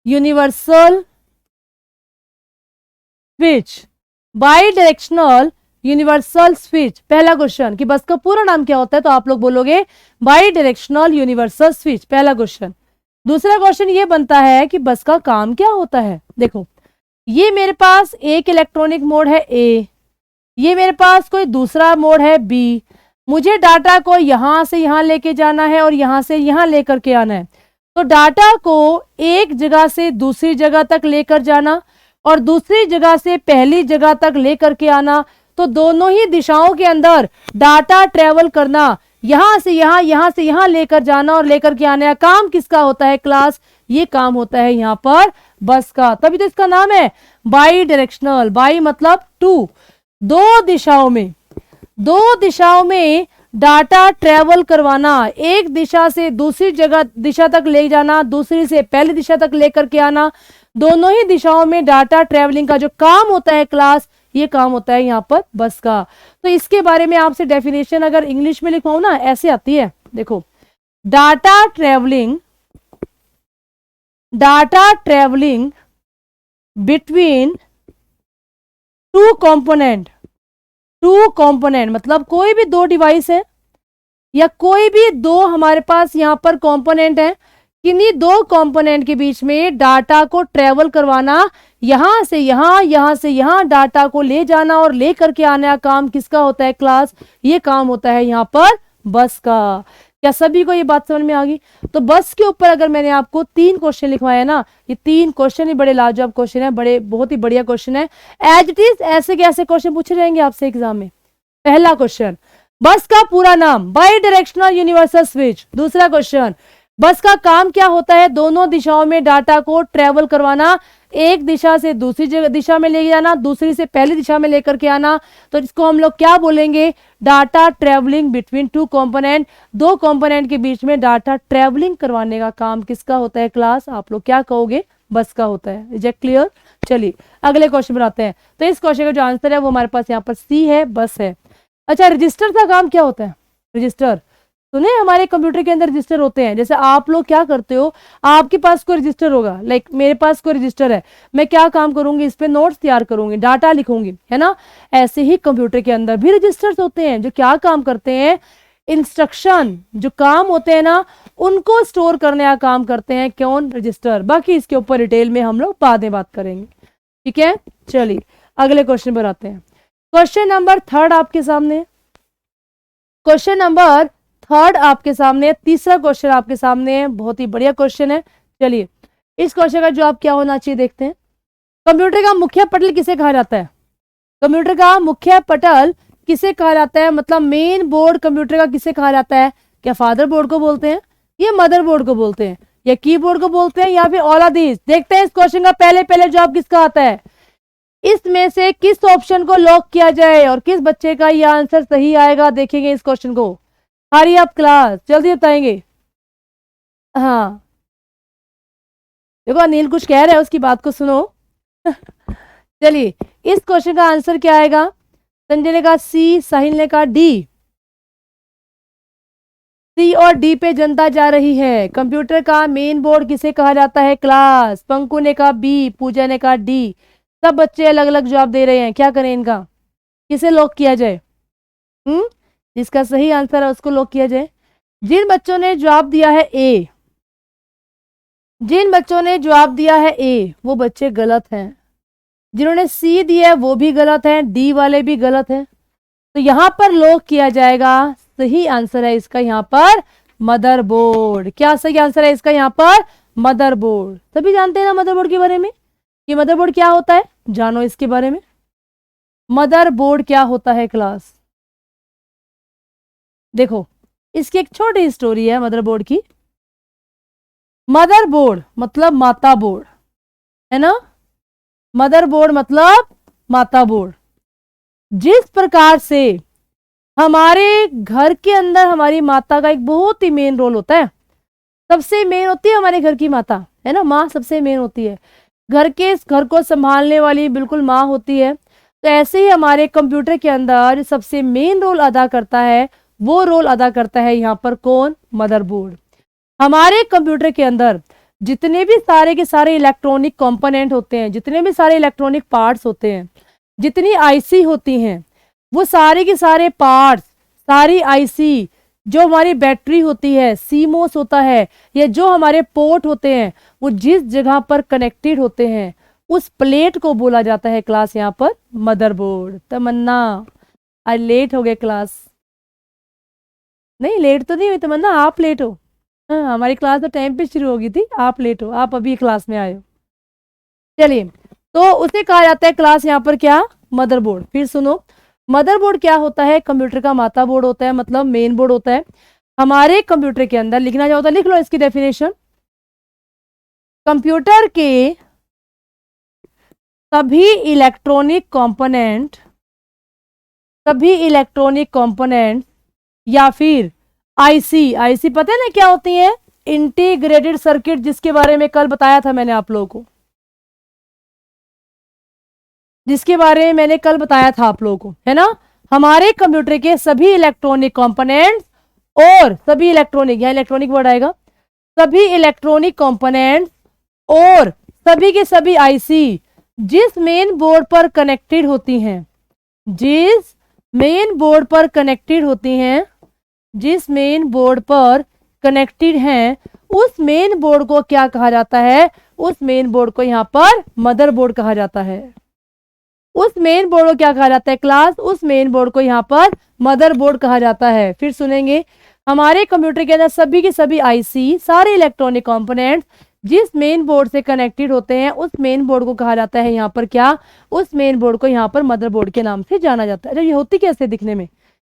universal switch, by directional universal switch. पहला क्वेश्चन कि बस का पूरा नाम क्या होता है, तो आप लोग बोलोगे बाई डायरेक्शनल यूनिवर्सल स्विच, पहला क्वेश्चन। दूसरा क्वेश्चन ये बनता है कि बस का काम क्या होता है। देखो ये मेरे पास एक इलेक्ट्रॉनिक मोड है ए, ये मेरे पास कोई दूसरा मोड है बी, मुझे डाटा को यहां से यहां लेके जाना है और यहां से यहां लेकर के आना है। तो डाटा को एक जगह से दूसरी जगह तक लेकर जाना और दूसरी जगह से पहली जगह तक लेकर के आना, तो दोनों ही दिशाओं के अंदर डाटा ट्रेवल करना, यहां से यहां, यहां से यहां लेकर जाना और लेकर के आने का काम किसका होता है क्लास? ये काम होता है यहां पर बस का। तभी तो इसका नाम है बाई डायरेक्शनल। बाई मतलब टू, दो दिशाओं में डाटा ट्रेवल करवाना, एक दिशा से दूसरी दिशा तक ले जाना, दूसरी से पहली दिशा तक लेकर के आना, दोनों ही दिशाओं में डाटा ट्रेवलिंग का जो काम होता है क्लास, ये काम होता है यहाँ पर बस का। तो इसके बारे में आपसे डेफिनेशन अगर इंग्लिश में लिखवाऊं ना, ऐसे आती है, देखो, data travelling between two component मतलब कोई भी दो डिवाइस है या कोई भी दो हमारे पास यहां पर कंपोनेंट है, किन्हीं दो कंपोनेंट के बीच में डाटा को ट्रेवल करवाना, यहां से यहां डाटा को ले जाना और ले करके आने का काम किसका होता है क्लास? ये काम होता है यहां पर बस का। क्या सभी को ये बात समझ में आ गई? तो बस के ऊपर अगर मैंने आपको 3 क्वेश्चन लिखवाए ना, ये 3 क्वेश्चन ही बड़े लाजवाब क्वेश्चन है, बहुत ही बढ़िया क्वेश्चन है। एज इट इज ऐसे के ऐसे क्वेश्चन पूछे जाएंगे आपसे एग्जाम में। पहला क्वेश्चन, बस का पूरा नाम, बाई डायरेक्शनल यूनिवर्सल स्विच। दूसरा क्वेश्चन, बस का काम क्या होता है? दोनों दिशाओं में डाटा को ट्रेवल करवाना, एक दिशा से दूसरी दिशा में ले जाना, दूसरी से पहली दिशा में लेकर के आना। तो इसको हम लोग क्या बोलेंगे? Data travelling between two component. दो कंपोनेंट के बीच में डाटा ट्रेवलिंग करवाने का काम किसका होता है क्लास? आप लोग क्या कहोगे? बस का होता है। Is it clear? चलिए अगले क्वेश्चन बनाते हैं। तो इस क्वेश्चन का जो आंसर है वो हमारे पास यहाँ पर सी है, बस है। अच्छा, रजिस्टर का काम क्या होता है? रजिस्टर सुने, हमारे कंप्यूटर के अंदर रजिस्टर होते हैं। जैसे आप लोग क्या करते हो, आपके पास कोई रजिस्टर होगा, लाइक मेरे पास कोई रजिस्टर है, मैं क्या काम करूंगी? इस पे नोट्स तैयार करूंगी, डाटा लिखूंगी, है ना। ऐसे ही कंप्यूटर के अंदर भी रजिस्टर्स होते हैं जो क्या काम करते हैं? इंस्ट्रक्शन जो काम होते हैं ना, उनको स्टोर करने का काम करते हैं कौन? रजिस्टर। बाकी इसके ऊपर डिटेल में हम लोग बाद में बात करेंगे, ठीक है। चलिए अगले क्वेश्चन पर आते हैं। क्वेश्चन नंबर 3 आपके सामने, क्वेश्चन नंबर 3 आपके सामने, तीसरा क्वेश्चन आपके सामने है, बहुत ही बढ़िया क्वेश्चन है। चलिए इस क्वेश्चन का जवाब क्या होना चाहिए देखते हैं। कंप्यूटर का मुख्य पटल किसे कहा जाता है? कंप्यूटर का मुख्य पटल किसे कहा जाता है? मतलब मेन बोर्ड कंप्यूटर का किसे कहा जाता है? क्या फादर बोर्ड को बोलते हैं, या मदर बोर्ड को बोलते हैं, या कीबोर्ड को बोलते हैं, या फिर ऑल ऑफ दीज? देखते हैं इस क्वेश्चन का पहले जवाब किसका आता है। इसमें से किस ऑप्शन को लॉक किया जाए और किस बच्चे का यह आंसर सही आएगा, देखेंगे इस क्वेश्चन को। हरी अप क्लास, जल्दी बताएंगे। हाँ देखो अनिल कुछ कह रहा है, उसकी बात को सुनो। चलिए इस क्वेश्चन का आंसर क्या आएगा? संजय ने कहा सी, साहिल ने कहा डी। सी और डी पे जनता जा रही है। कंप्यूटर का मेन बोर्ड किसे कहा जाता है क्लास? पंकु ने कहा बी, पूजा ने कहा डी। सब बच्चे अलग अलग जवाब दे रहे हैं, क्या करें इनका? किसे लॉक किया जाए? जिसका सही आंसर है उसको लॉक किया जाए। जिन बच्चों ने जवाब दिया है ए, वो बच्चे गलत हैं। जिन्होंने सी दिया है वो भी गलत है, डी वाले भी गलत हैं। तो यहां पर लॉक किया जाएगा, सही आंसर है इसका यहाँ पर मदरबोर्ड। क्या सही आंसर है इसका यहाँ पर? मदरबोर्ड। सभी जानते हैं ना मदरबोर्ड के बारे में, कि मदरबोर्ड क्या होता है? जानो इसके बारे में, मदरबोर्ड क्या होता है क्लास। देखो इसकी एक छोटी स्टोरी है मदरबोर्ड की। मदरबोर्ड मतलब माता बोर्ड, है ना। मदरबोर्ड मतलब माता बोर्ड। जिस प्रकार से हमारे घर के अंदर हमारी माता का एक बहुत ही मेन रोल होता है, सबसे मेन होती है हमारे घर की माता, है ना। माँ सबसे मेन होती है, घर को संभालने वाली बिल्कुल माँ होती है। तो ऐसे ही हमारे कंप्यूटर के अंदर सबसे मेन रोल अदा करता है, वो रोल अदा करता है यहाँ पर कौन? मदरबोर्ड। हमारे कंप्यूटर के अंदर जितने भी सारे के सारे इलेक्ट्रॉनिक कंपोनेंट होते हैं, जितने भी सारे इलेक्ट्रॉनिक पार्ट्स होते हैं, जितनी आईसी होती हैं, वो सारे के सारे पार्ट्स, सारी आईसी, जो हमारी बैटरी होती है, सीमोस होता है, या जो हमारे पोर्ट होते हैं, वो जिस जगह पर कनेक्टेड होते हैं उस प्लेट को बोला जाता है क्लास यहाँ पर मदरबोर्ड। तमन्ना आज लेट हो गए क्लास, नहीं लेट तो नहीं हुई तमन्ना, आप लेट हो। हाँ, हमारी क्लास तो टाइम पे शुरू होगी थी, आप लेट हो, आप अभी क्लास में आए हो। चलिए, तो उसे कहा जाता है क्लास यहाँ पर क्या, मदरबोर्ड। फिर सुनो, मदरबोर्ड क्या होता है, कंप्यूटर का माता बोर्ड होता है, मतलब मेन बोर्ड होता है। हमारे कंप्यूटर के अंदर लिखना चाहो तो लिख लो इसकी डेफिनेशन। कंप्यूटर के सभी इलेक्ट्रॉनिक कंपोनेंट या फिर आईसी, आईसी पता है ना क्या होती है, इंटीग्रेटेड सर्किट, जिसके बारे में कल बताया था मैंने आप लोगों को, जिसके बारे में मैंने कल बताया था आप लोगों को, है ना। हमारे कंप्यूटर के सभी इलेक्ट्रॉनिक कंपोनेंट्स और सभी इलेक्ट्रॉनिक, यहां इलेक्ट्रॉनिक वर्ड आएगा, सभी इलेक्ट्रॉनिक कंपोनेंट्स और सभी के सभी आईसी जिस मेन बोर्ड पर कनेक्टेड होती हैं, जिस मेन बोर्ड पर कनेक्टेड होती हैं, जिस मेन बोर्ड पर कनेक्टेड हैं, उस मेन बोर्ड को क्या कहा जाता है, उस मेन बोर्ड को यहां पर मदरबोर्ड कहा जाता है। उस मेन बोर्ड को क्या कहा जाता है क्लास, उस मेन बोर्ड को यहाँ पर मदरबोर्ड कहा जाता है। फिर सुनेंगे, हमारे कंप्यूटर के अंदर सभी के सभी आईसी, सारे इलेक्ट्रॉनिक कंपोनेंट्स जिस मेन बोर्ड से कनेक्टेड होते हैं, उस मेन बोर्ड को कहा जाता है यहाँ पर क्या, उस मेन बोर्ड को यहाँ पर मदरबोर्ड के नाम से जाना जाता है। अच्छा, ये होती कैसे दिखने में,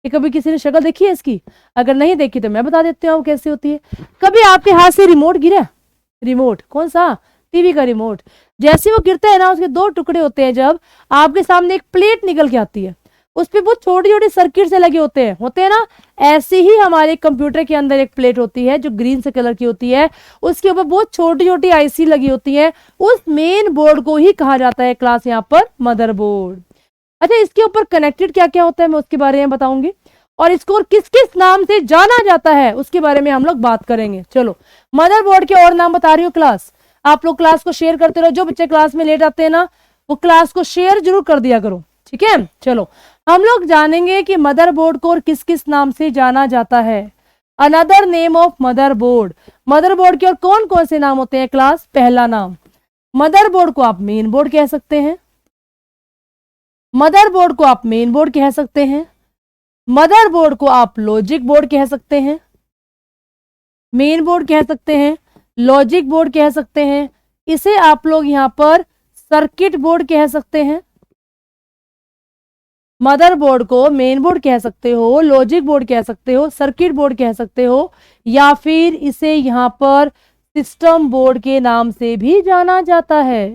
ये कभी किसी ने शक्ल देखी है इसकी? अगर नहीं देखी तो मैं बता देती हूँ कैसे होती है। कभी आपके हाथ से रिमोट गिरा, रिमोट कौन सा, टीवी का रिमोट, जैसे वो गिरता है ना, उसके दो टुकड़े होते हैं, जब आपके सामने एक प्लेट निकल के आती है, उस पर बहुत छोटी छोटी सर्किट से लगे होते हैं ना, ऐसे ही हमारे कंप्यूटर के अंदर एक प्लेट होती है जो ग्रीन से कलर की होती है, उसके ऊपर बहुत छोटी छोटी आईसी लगी होती है, उस मेन बोर्ड को ही कहा जाता है क्लास यहाँ पर मदरबोर्ड। अच्छा, इसके ऊपर कनेक्टेड क्या क्या होता है मैं उसके बारे में बताऊंगी, और इसको किस किस नाम से जाना जाता है उसके बारे में हम लोग बात करेंगे। चलो, मदरबोर्ड के और नाम बता रही हूँ क्लास, आप लोग क्लास को शेयर करते रहो, जो बच्चे क्लास में लेट आते हैं ना, वो क्लास को शेयर जरूर कर दिया करो, ठीक है। चलो, हम लोग जानेंगे कि मदरबोर्ड को और किस किस नाम से जाना जाता है। Another name of motherboard, motherboard के और कौन कौन से नाम होते हैं क्लास। पहला नाम, मदरबोर्ड को आप मेन बोर्ड कह सकते हैं, मदरबोर्ड को आप मेन बोर्ड कह सकते हैं, मदरबोर्ड को आप लॉजिक बोर्ड कह सकते हैं, मेन बोर्ड कह सकते हैं, लॉजिक बोर्ड कह सकते हैं, इसे आप लोग यहां पर सर्किट बोर्ड कह सकते हैं। मदरबोर्ड को मेन बोर्ड कह सकते हो, लॉजिक बोर्ड कह सकते हो, सर्किट बोर्ड कह सकते हो, या फिर इसे यहां पर सिस्टम बोर्ड के नाम से भी जाना जाता है।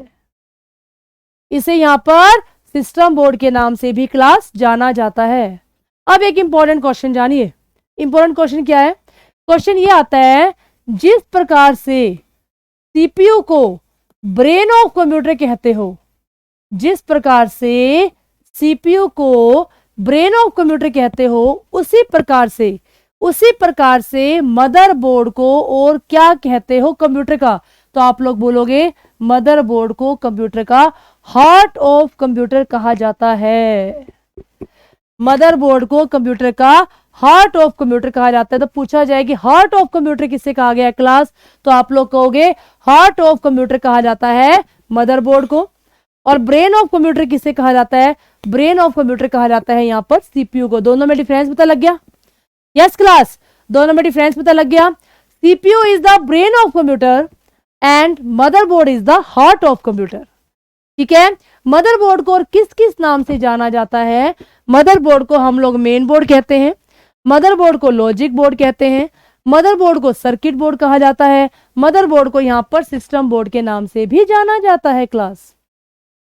इसे यहां पर सिस्टम बोर्ड के नाम से भी क्लास जाना जाता है। अब एक इंपॉर्टेंट क्वेश्चन जानिए, इंपॉर्टेंट क्वेश्चन क्या है, क्वेश्चन ये आता है, जिस प्रकार से सीपीयू को ब्रेन ऑफ कंप्यूटर कहते हो, जिस प्रकार से सीपीयू को ब्रेन ऑफ कंप्यूटर कहते हो, उसी प्रकार से मदरबोर्ड को और क्या कहते हो कंप्यूटर का, तो आप लोग बोलोगे मदरबोर्ड को कंप्यूटर का हार्ट ऑफ कंप्यूटर कहा जाता है। मदरबोर्ड को कंप्यूटर का हार्ट ऑफ कंप्यूटर कहा जाता है। तो पूछा जाए कि हार्ट ऑफ कंप्यूटर किसे कहा गया है क्लास, तो आप लोग कहोगे हार्ट ऑफ कंप्यूटर कहा जाता है मदरबोर्ड को। और ब्रेन ऑफ कंप्यूटर किसे कहा जाता है, ब्रेन ऑफ कंप्यूटर कहा जाता है यहां पर सीपीयू को। दोनों में डिफरेंस पता लग गया? यस क्लास, दोनों में डिफरेंस पता लग गया। CPU is the brain of computer and motherboard is the heart of computer, ठीक है। मदरबोर्ड को और किस किस नाम से जाना जाता है, मदरबोर्ड को हम लोग मेन बोर्ड कहते हैं, मदरबोर्ड को लॉजिक बोर्ड कहते हैं, मदरबोर्ड को सर्किट बोर्ड कहा जाता है, मदरबोर्ड को यहां पर सिस्टम बोर्ड के नाम से भी जाना जाता है क्लास।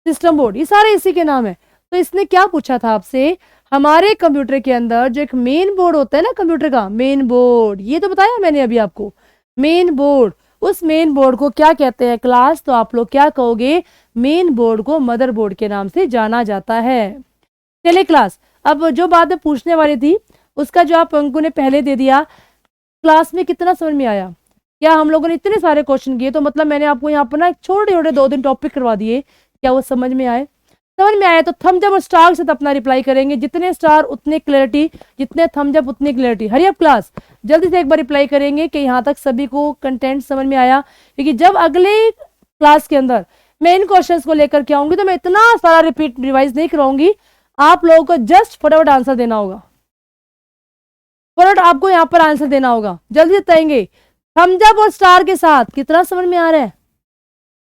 सिस्टम बोर्ड, ये सारे इसी के नाम है। तो इसने क्या पूछा था आपसे, हमारे कंप्यूटर के अंदर जो एक मेन बोर्ड होता है ना कंप्यूटर का, मेन बोर्ड, ये तो बताया मैंने अभी आपको, मेन बोर्ड, उस मेन बोर्ड को क्या कहते हैं क्लास, तो आप लोग क्या कहोगे, मेन बोर्ड को मदरबोर्ड के नाम से जाना जाता है। चलिए क्लास, अब जो बात मैं पूछने वाली थी उसका जवाब अंकु ने पहले दे दिया। क्लास में कितना समझ में आया? क्या हम लोगों ने इतने सारे क्वेश्चन किए, तो मतलब मैंने आपको यहाँ पर ना छोटे छोटे 2 दिन टॉपिक करवा दिए, क्या वो समझ में आए? समझ में आया तो थम्स अप और स्टार से अपना रिप्लाई करेंगे, जितने स्टार उतने क्लैरिटी, जितने थम्स अप उतनी क्लैरिटी। हरी अप क्लास, जल्दी से एक बार रिप्लाई करेंगे कि यहाँ तक सभी को कंटेंट समझ में आया, क्योंकि जब अगले क्लास के अंदर मैं इन क्वेश्चंस को लेकर के आऊंगी तो मैं इतना सारा रिपीट रिवाइज नहीं कराऊंगी, आप लोगों को जस्ट फटाफट आंसर देना होगा। फटाफट आपको यहाँ पर आंसर देना होगा, जल्दी से बताएंगे। थम्स अप और स्टार के साथ कितना समझ में आ रहा है?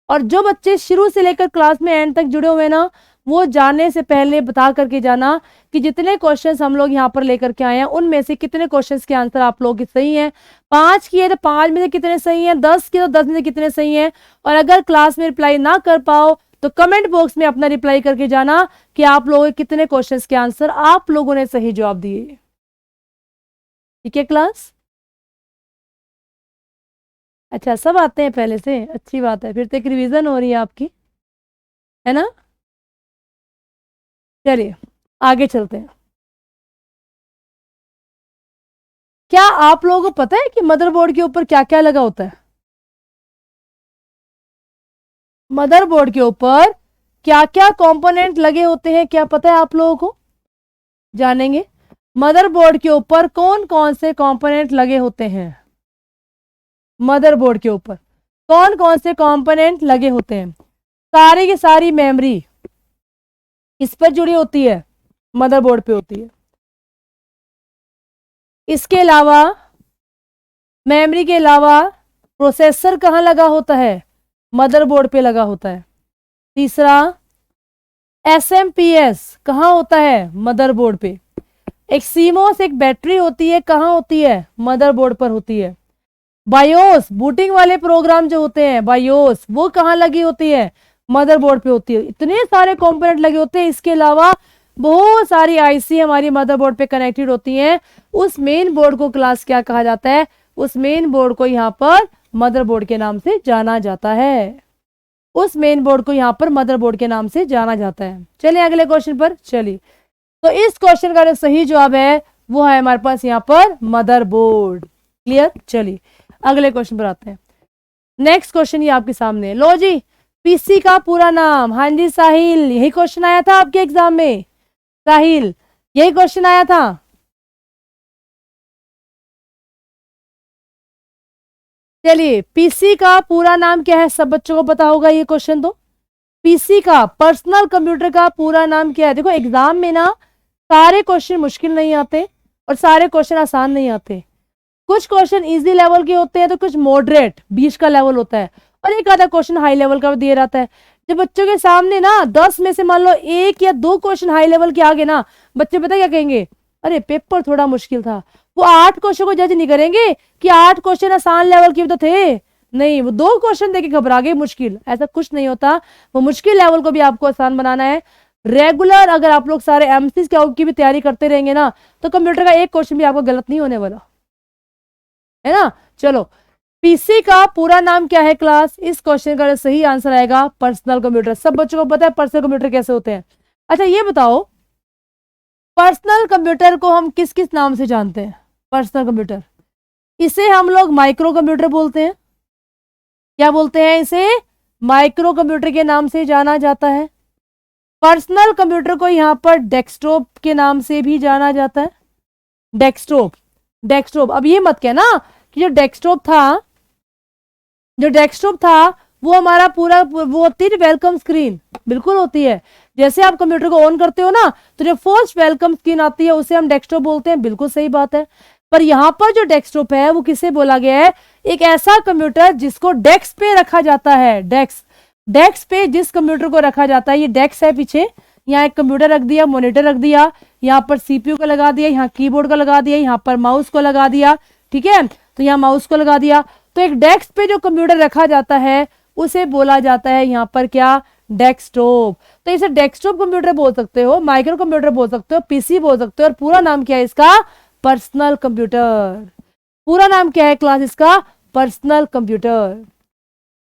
और जो बच्चे शुरू से लेकर क्लास में एंड तक जुड़े हुए ना, वो जाने से पहले बता करके जाना कि जितने क्वेश्चंस हम लोग यहाँ पर लेकर के आए हैं उनमें से कितने क्वेश्चंस के आंसर आप लोगों के सही हैं। 5 किए तो 5 में से कितने सही हैं, 10 किए तो 10 में से कितने सही हैं। और अगर क्लास में रिप्लाई ना कर पाओ तो कमेंट बॉक्स में अपना रिप्लाई करके जाना कि आप लोगों के कितने क्वेश्चन के आंसर आप लोगों ने सही जवाब दिए। ठीक है क्लास? अच्छा, सब आते हैं पहले से, अच्छी बात है, फिर तो एक रिवीजन हो रही है आपकी, है ना? चलिए आगे चलते हैं। क्या आप लोगों को पता है कि मदरबोर्ड के ऊपर क्या क्या लगा होता है? मदरबोर्ड के ऊपर क्या क्या कंपोनेंट लगे होते हैं, क्या पता है आप लोगों को? जानेंगे मदरबोर्ड के ऊपर कौन कौन से कंपोनेंट लगे होते हैं। मदरबोर्ड के ऊपर कौन कौन से कंपोनेंट लगे होते हैं? सारी की सारी मेमोरी किस पर जुड़ी होती है? मदरबोर्ड पे होती है। इसके अलावा मेमोरी के अलावा प्रोसेसर कहाँ लगा होता है? मदरबोर्ड पे लगा होता है। तीसरा, एसएमपीएस कहाँ होता है? मदरबोर्ड पे। एक सीमोस एक बैटरी होती है, कहाँ होती है? मदरबोर्ड पर होती है। बायोस बूटिंग वाले प्रोग्राम जो होते हैं, बायोस वो कहाँ लगी होती है? मदरबोर्ड पे होती है। इतने सारे कंपोनेंट लगे होते हैं। इसके अलावा बहुत सारी आईसी हमारी मदरबोर्ड पे कनेक्टेड होती हैं। उस मेन बोर्ड को क्लास क्या कहा जाता है? उस मेन बोर्ड को यहाँ पर मदरबोर्ड के नाम से जाना जाता है। उस मेन बोर्ड को यहाँ पर मदरबोर्ड के नाम से जाना जाता है। चलिए अगले क्वेश्चन पर चलिए। तो इस क्वेश्चन का जो सही जवाब है वो है हमारे पास यहाँ पर मदरबोर्ड। क्लियर? चलिए अगले क्वेश्चन पर आते हैं। नेक्स्ट क्वेश्चन ये आपके सामने है। लो जी, पीसी का पूरा नाम। हाँ जी साहिल, यही क्वेश्चन आया था आपके एग्जाम में। साहिल, यही क्वेश्चन आया था। चलिए, पीसी का पूरा नाम क्या है? सब बच्चों को पता होगा ये क्वेश्चन। तो पीसी का, पर्सनल कंप्यूटर का पूरा नाम क्या है? देखो एग्जाम में ना सारे क्वेश्चन मुश्किल नहीं आते और सारे क्वेश्चन आसान नहीं आते। कुछ क्वेश्चन इजी लेवल के होते हैं तो कुछ मॉडरेट 20 का लेवल होता है और एक आधा क्वेश्चन हाई लेवल का दिया रहता है। जब बच्चों के सामने ना 10 में से मान लो 1 या 2 क्वेश्चन हाई लेवल के आगे ना, बच्चे पता क्या कहेंगे? अरे पेपर थोड़ा मुश्किल था। वो 8 क्वेश्चन को जज नहीं करेंगे कि 8 क्वेश्चन आसान लेवल के तो थे। नहीं, वो 2 क्वेश्चन देके घबरा गए मुश्किल। ऐसा कुछ नहीं होता। वो मुश्किल लेवल को भी आपको आसान बनाना है। रेगुलर अगर आप लोग सारे एमसीज की भी तैयारी करते रहेंगे ना तो कंप्यूटर का एक क्वेश्चन भी आपको गलत नहीं होने वाला, है ना? चलो, पीसी का पूरा नाम क्या है क्लास? इस क्वेश्चन का सही आंसर आएगा पर्सनल कंप्यूटर। सब बच्चों को पता है पर्सनल कंप्यूटर कैसे होते हैं। अच्छा ये बताओ, पर्सनल कंप्यूटर को हम किस किस नाम से जानते हैं? पर्सनल कंप्यूटर, इसे हम लोग माइक्रो कंप्यूटर बोलते हैं। क्या बोलते हैं इसे? माइक्रो कंप्यूटर के नाम से जाना जाता है। पर्सनल कंप्यूटर को यहाँ पर डेस्कटॉप के नाम से भी जाना जाता है। Desktop, desktop. अब ये मत कहना कि जो डेस्कटॉप था वो हमारा पूरा वो होती है वेलकम स्क्रीन। बिल्कुल होती है। जैसे आप कंप्यूटर को ऑन करते हो ना तो जो फर्स्ट वेलकम स्क्रीन आती है उसे हम डेस्कटॉप बोलते हैं। बिल्कुल सही बात है। पर यहाँ पर जो डेस्कटॉप है वो किसे बोला गया है? एक ऐसा कंप्यूटर जिसको डेस्क पे रखा जाता है। डेस्क पे जिस कंप्यूटर को रखा जाता है, ये डेस्क है पीछे, यहाँ एक कंप्यूटर रख दिया, मॉनिटर रख दिया, यहाँ पर सीपीयू का लगा दिया, यहाँ कीबोर्ड का लगा दिया, यहाँ पर माउस को लगा दिया। ठीक है, तो यहाँ माउस को लगा दिया। तो एक डेस्क पे जो कंप्यूटर रखा जाता है उसे बोला जाता है यहाँ पर क्या? डेस्कटॉप। तो इसे डेस्कटॉप कंप्यूटर बोल सकते हो, माइक्रो कंप्यूटर बोल सकते हो, पीसी बोल सकते हो। और पूरा नाम क्या है इसका? Personal computer. पूरा नाम क्या है क्लास इसका? Personal computer.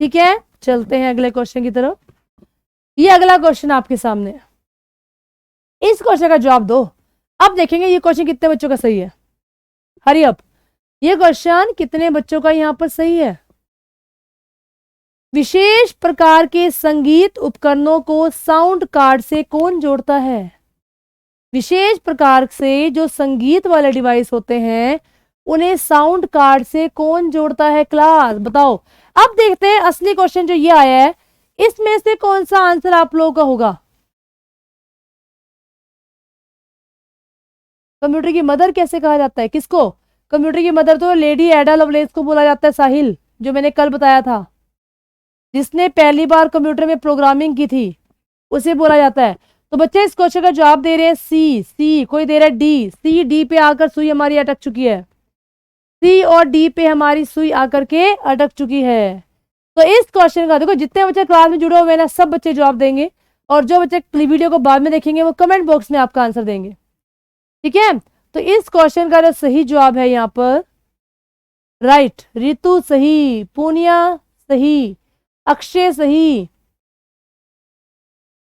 ठीक है, चलते हैं अगले क्वेश्चन की तरफ। ये अगला क्वेश्चन आपके सामने है, इस क्वेश्चन का जवाब दो। अब देखेंगे ये क्वेश्चन कितने बच्चों का सही है। हरी अप, ये क्वेश्चन कितने बच्चों का यहाँ पर सही है? विशेष प्रकार के संगीत उपकरणों को साउंड कार्ड से कौन जोड़ता है? विशेष प्रकार से जो संगीत वाले डिवाइस होते हैं उन्हें साउंड कार्ड से कौन जोड़ता है क्लास? बताओ। अब देखते हैं असली क्वेश्चन जो ये आया है इसमें से कौन सा आंसर आप लोगों का होगा। कंप्यूटर की मदर कैसे कहा जाता है, किसको? कंप्यूटर की मदर तो लेडी एडा लवलेस को बोला जाता है, साहिल, जो मैंने कल बताया था, जिसने पहली बार कंप्यूटर में प्रोग्रामिंग की थी, उसे बोला जाता है। तो बच्चे इस क्वेश्चन का जवाब दे रहे हैं सी, कोई दे रहा है डी, सी डी पे आकर सुई हमारी अटक चुकी है, सी और डी पे हमारी सुई आकर के अटक चुकी है। तो इस क्वेश्चन का देखो, जितने बच्चे क्लास में जुड़े हुए हैं ना, सब बच्चे जवाब देंगे, और जो बच्चे वीडियो को बाद में देखेंगे वो कमेंट बॉक्स में आपका आंसर देंगे, ठीक है। तो इस क्वेश्चन का जो सही जवाब है यहाँ पर राइट, रितु सही, पूनिया सही, अक्षय सही,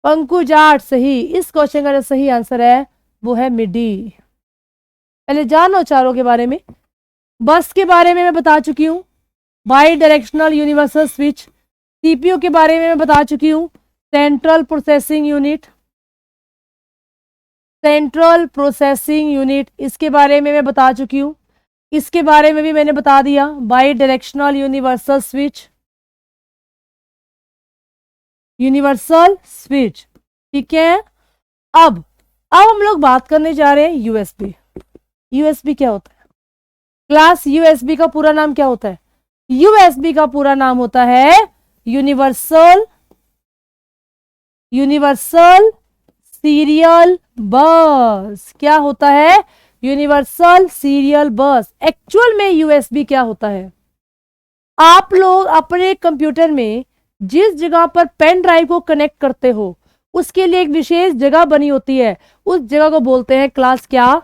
पंकु जाट सही। इस क्वेश्चन का जो सही आंसर है वो है मिडी। पहले जानो चारों के बारे में। बस के बारे में मैं बता चुकी हूँ, by directional universal switch. CPU के बारे में मैं बता चुकी हूँ, central processing unit, central processing unit, इसके बारे में मैं बता चुकी हूँ। इसके बारे में भी मैंने बता दिया, by directional universal switch, universal switch, ठीक है। अब हम लोग बात करने जा रहे हैं यूएसबी। यूएसबी क्या होता है क्लास? यूएसबी का पूरा नाम क्या होता है? यूएसबी का पूरा नाम होता है यूनिवर्सल सीरियल बस। क्या होता है? यूनिवर्सल सीरियल बस। एक्चुअल में यूएसबी क्या होता है? आप लोग अपने कंप्यूटर में जिस जगह पर पेन ड्राइव को कनेक्ट करते हो, उसके लिए एक विशेष जगह बनी होती है, उस जगह को बोलते हैं क्लास क्या?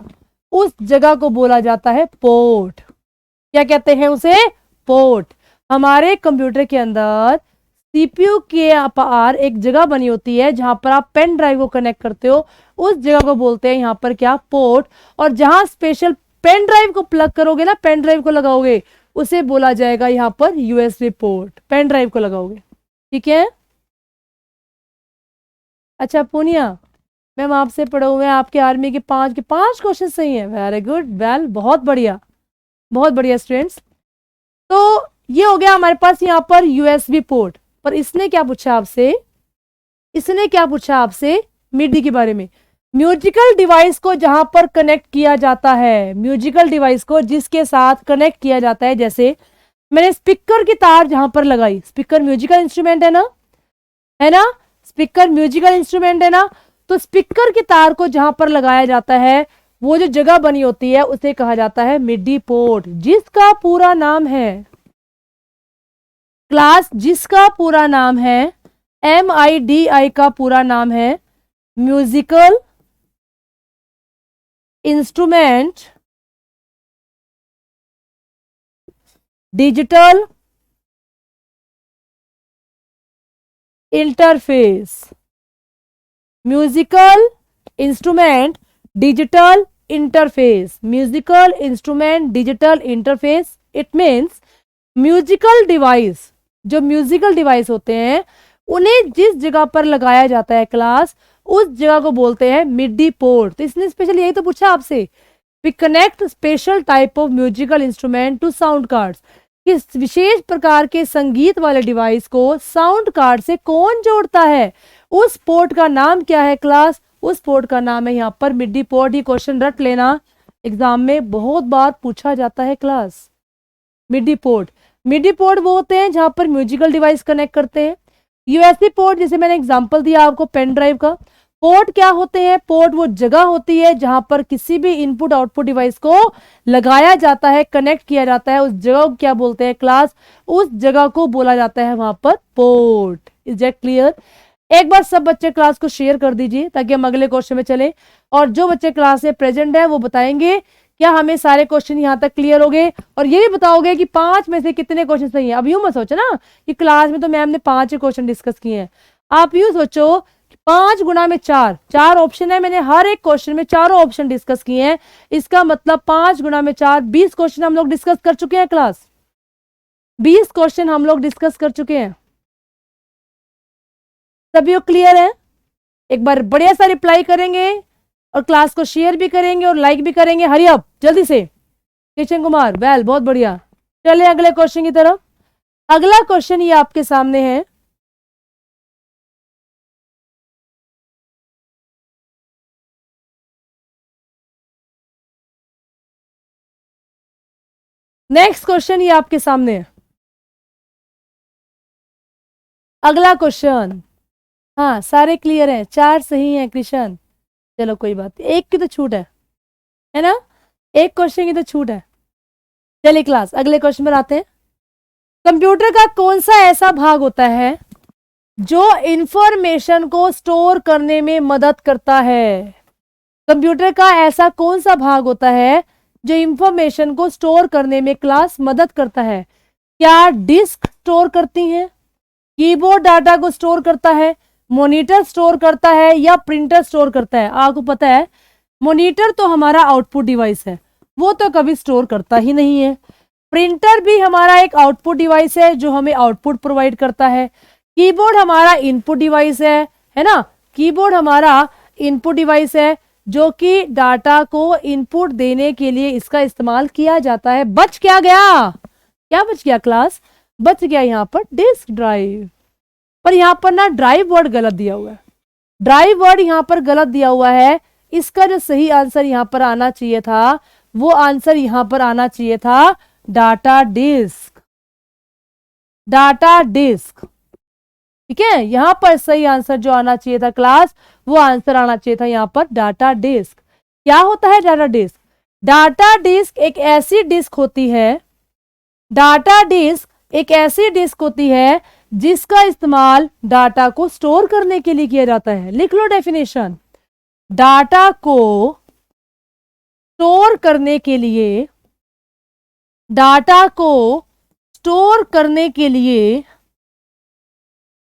उस जगह को बोला जाता है पोर्ट। क्या कहते हैं उसे? पोर्ट। हमारे कंप्यूटर के अंदर सीपीयू के पार एक जगह बनी होती है जहां पर आप पेन ड्राइव को कनेक्ट करते हो, उस जगह को बोलते हैं यहां पर क्या? पोर्ट। और जहां स्पेशल पेन ड्राइव को प्लग करोगे ना, पेन ड्राइव को लगाओगे, उसे बोला जाएगा यहां पर यूएसबी पोर्ट। पेन ड्राइव को लगाओगे, ठीक है। अच्छा पूनिया, मैम आपसे पढ़े हुए हैं, आपके आर्मी के पांच क्वेश्चन सही हैं। वेरी गुड, वेल, बहुत बढ़िया, बहुत बढ़िया स्टूडेंट्स। तो ये हो गया हमारे पास यहाँ पर यूएसबी पोर्ट। पर इसने क्या पूछा आपसे? इसने क्या पूछा आपसे? मिडी के बारे में। म्यूजिकल डिवाइस को जहां पर कनेक्ट किया जाता है, म्यूजिकल डिवाइस को जिसके साथ कनेक्ट किया जाता है, जैसे मैंने स्पीकर की तार जहां पर लगाई, स्पीकर म्यूजिकल इंस्ट्रूमेंट है ना, है ना, स्पीकर म्यूजिकल इंस्ट्रूमेंट है ना, तो स्पीकर की तार को जहां पर लगाया जाता है, वो जो जगह बनी होती है उसे कहा जाता है मिडी पोर्ट, जिसका पूरा नाम है क्लास, जिसका पूरा नाम है MIDI का पूरा नाम है musical instrument digital interface. Musical instrument digital interface, musical instrument digital interface. It means musical device, जो म्यूजिकल डिवाइस होते हैं उन्हें जिस जगह पर लगाया जाता है क्लास, उस जगह को बोलते हैं मिडी पोर्ट। तो इसने स्पेशल यही तो पूछा आपसे, we connect special type of musical instrument to sound cards. किस विशेष प्रकार के संगीत वाले डिवाइस को साउंड कार्ड से कौन जोड़ता है, उस पोर्ट का नाम क्या है क्लास? उस पोर्ट का नाम है यहाँ पर मिडी पोर्ट। ये क्वेश्चन रट लेना, एग्जाम में बहुत बार पूछा जाता है क्लास। मिडी पोर्ट, मिडी पोर्ट वो होते हैं जहां पर म्यूजिकल डिवाइस कनेक्ट करते हैं। यूएसबी पोर्ट, जैसे मैंने एग्जांपल दिया आपको पेन ड्राइव का। पोर्ट क्या होते हैं? पोर्ट वो जगह होती है जहां पर किसी भी इनपुट आउटपुट डिवाइस को लगाया जाता है, कनेक्ट किया जाता है, उस जगह को क्या बोलते हैं क्लास? उस जगह को बोला जाता है वहां पर पोर्ट। Is that clear? एक बार सब बच्चे क्लास को शेयर कर दीजिए ताकि हम अगले क्वेश्चन में चले, और जो बच्चे क्लास में प्रेजेंट है वो बताएंगे क्या हमें सारे क्वेश्चन यहाँ तक क्लियर हो गए, और ये भी बताओगे कि 5 में से कितने क्वेश्चन सही हैं। अब यूं मत सोचो ना कि क्लास में तो मैम ने 5 क्वेश्चन डिस्कस किए हैं। आप यूं सोचो 5 गुना में 4, 4 ऑप्शन है, मैंने हर एक क्वेश्चन में चारों ऑप्शन डिस्कस किए हैं। इसका मतलब 5 गुना में 4, 20 क्वेश्चन हम लोग डिस्कस कर चुके हैं क्लास, 20 क्वेश्चन हम लोग डिस्कस कर चुके हैं। सभी क्लियर है? एक बार बढ़िया सा रिप्लाई करेंगे और क्लास को शेयर भी करेंगे और लाइक भी करेंगे। हरी अप जल्दी से। किशन कुमार, वेल, बहुत बढ़िया। चले अगले क्वेश्चन की तरफ। अगला क्वेश्चन ये आपके सामने है, नेक्स्ट क्वेश्चन ये आपके सामने है, अगला क्वेश्चन। हाँ सारे क्लियर हैं, 4 सही हैं कृष्ण, चलो कोई बात नहीं, एक की तो छूट है ना, एक क्वेश्चन की तो छूट है। चलिए क्लास अगले क्वेश्चन पर आते हैं। कंप्यूटर का कौन सा ऐसा भाग होता है जो इंफॉर्मेशन को स्टोर करने में मदद करता है? कंप्यूटर का ऐसा कौन सा भाग होता है जो इंफॉर्मेशन को स्टोर करने में क्लास मदद करता है? क्या डिस्क स्टोर करती है, कीबोर्ड डाटा को स्टोर करता है, मॉनिटर स्टोर करता है, या प्रिंटर स्टोर करता है? आपको पता है मॉनिटर तो हमारा आउटपुट डिवाइस है, वो तो कभी स्टोर करता ही नहीं है। प्रिंटर भी हमारा एक आउटपुट डिवाइस है जो हमें आउटपुट प्रोवाइड करता है। कीबोर्ड हमारा इनपुट डिवाइस है ना, कीबोर्ड हमारा इनपुट डिवाइस है जो कि डाटा को इनपुट देने के लिए इसका इस्तेमाल किया जाता है। बच क्या गया, क्या बच गया क्लास? बच गया यहाँ पर डिस्क ड्राइव। पर यहाँ पर ना ड्राइव वर्ड गलत दिया हुआ है, ड्राइव वर्ड यहाँ पर गलत दिया हुआ है। इसका जो सही आंसर यहाँ पर आना चाहिए था, वो आंसर यहाँ पर आना चाहिए था डाटा डिस्क, डाटा डिस्क। ठीक है, यहां पर सही आंसर जो आना चाहिए था क्लास, वो आंसर आना चाहिए था यहां पर डाटा डिस्क। क्या होता है डाटा डिस्क? डाटा डिस्क एक ऐसी डिस्क होती है, डाटा डिस्क एक ऐसी डिस्क होती है जिसका इस्तेमाल डाटा को स्टोर करने के लिए किया जाता है। लिख लो डेफिनेशन, डाटा को स्टोर करने के लिए, डाटा को स्टोर करने के लिए,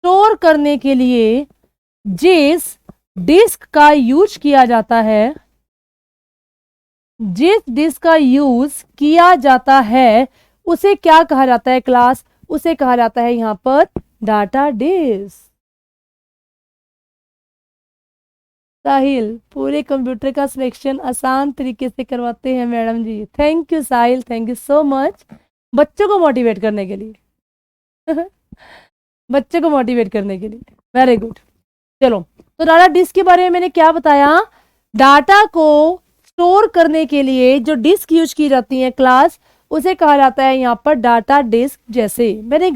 स्टोर करने के लिए जिस डिस्क का यूज किया जाता है, जिस डिस्क का यूज किया जाता है उसे क्या कहा जाता है क्लास? उसे कहा जाता है यहां पर डाटा डिस्क। साहिल पूरे कंप्यूटर का सिलेक्शन आसान तरीके से करवाते हैं madam ji, thank you Sahil, thank you so much. बच्चों को मोटिवेट करने के लिए बच्चों को मोटिवेट करने के लिए, वेरी गुड। चलो तो डाटा डिस्क के बारे में मैंने क्या बताया? डाटा को स्टोर करने के लिए जो डिस्क यूज की जाती है क्लास, उसे कहा जाता है यहां पर डाटा डिस्क। जैसे मैंने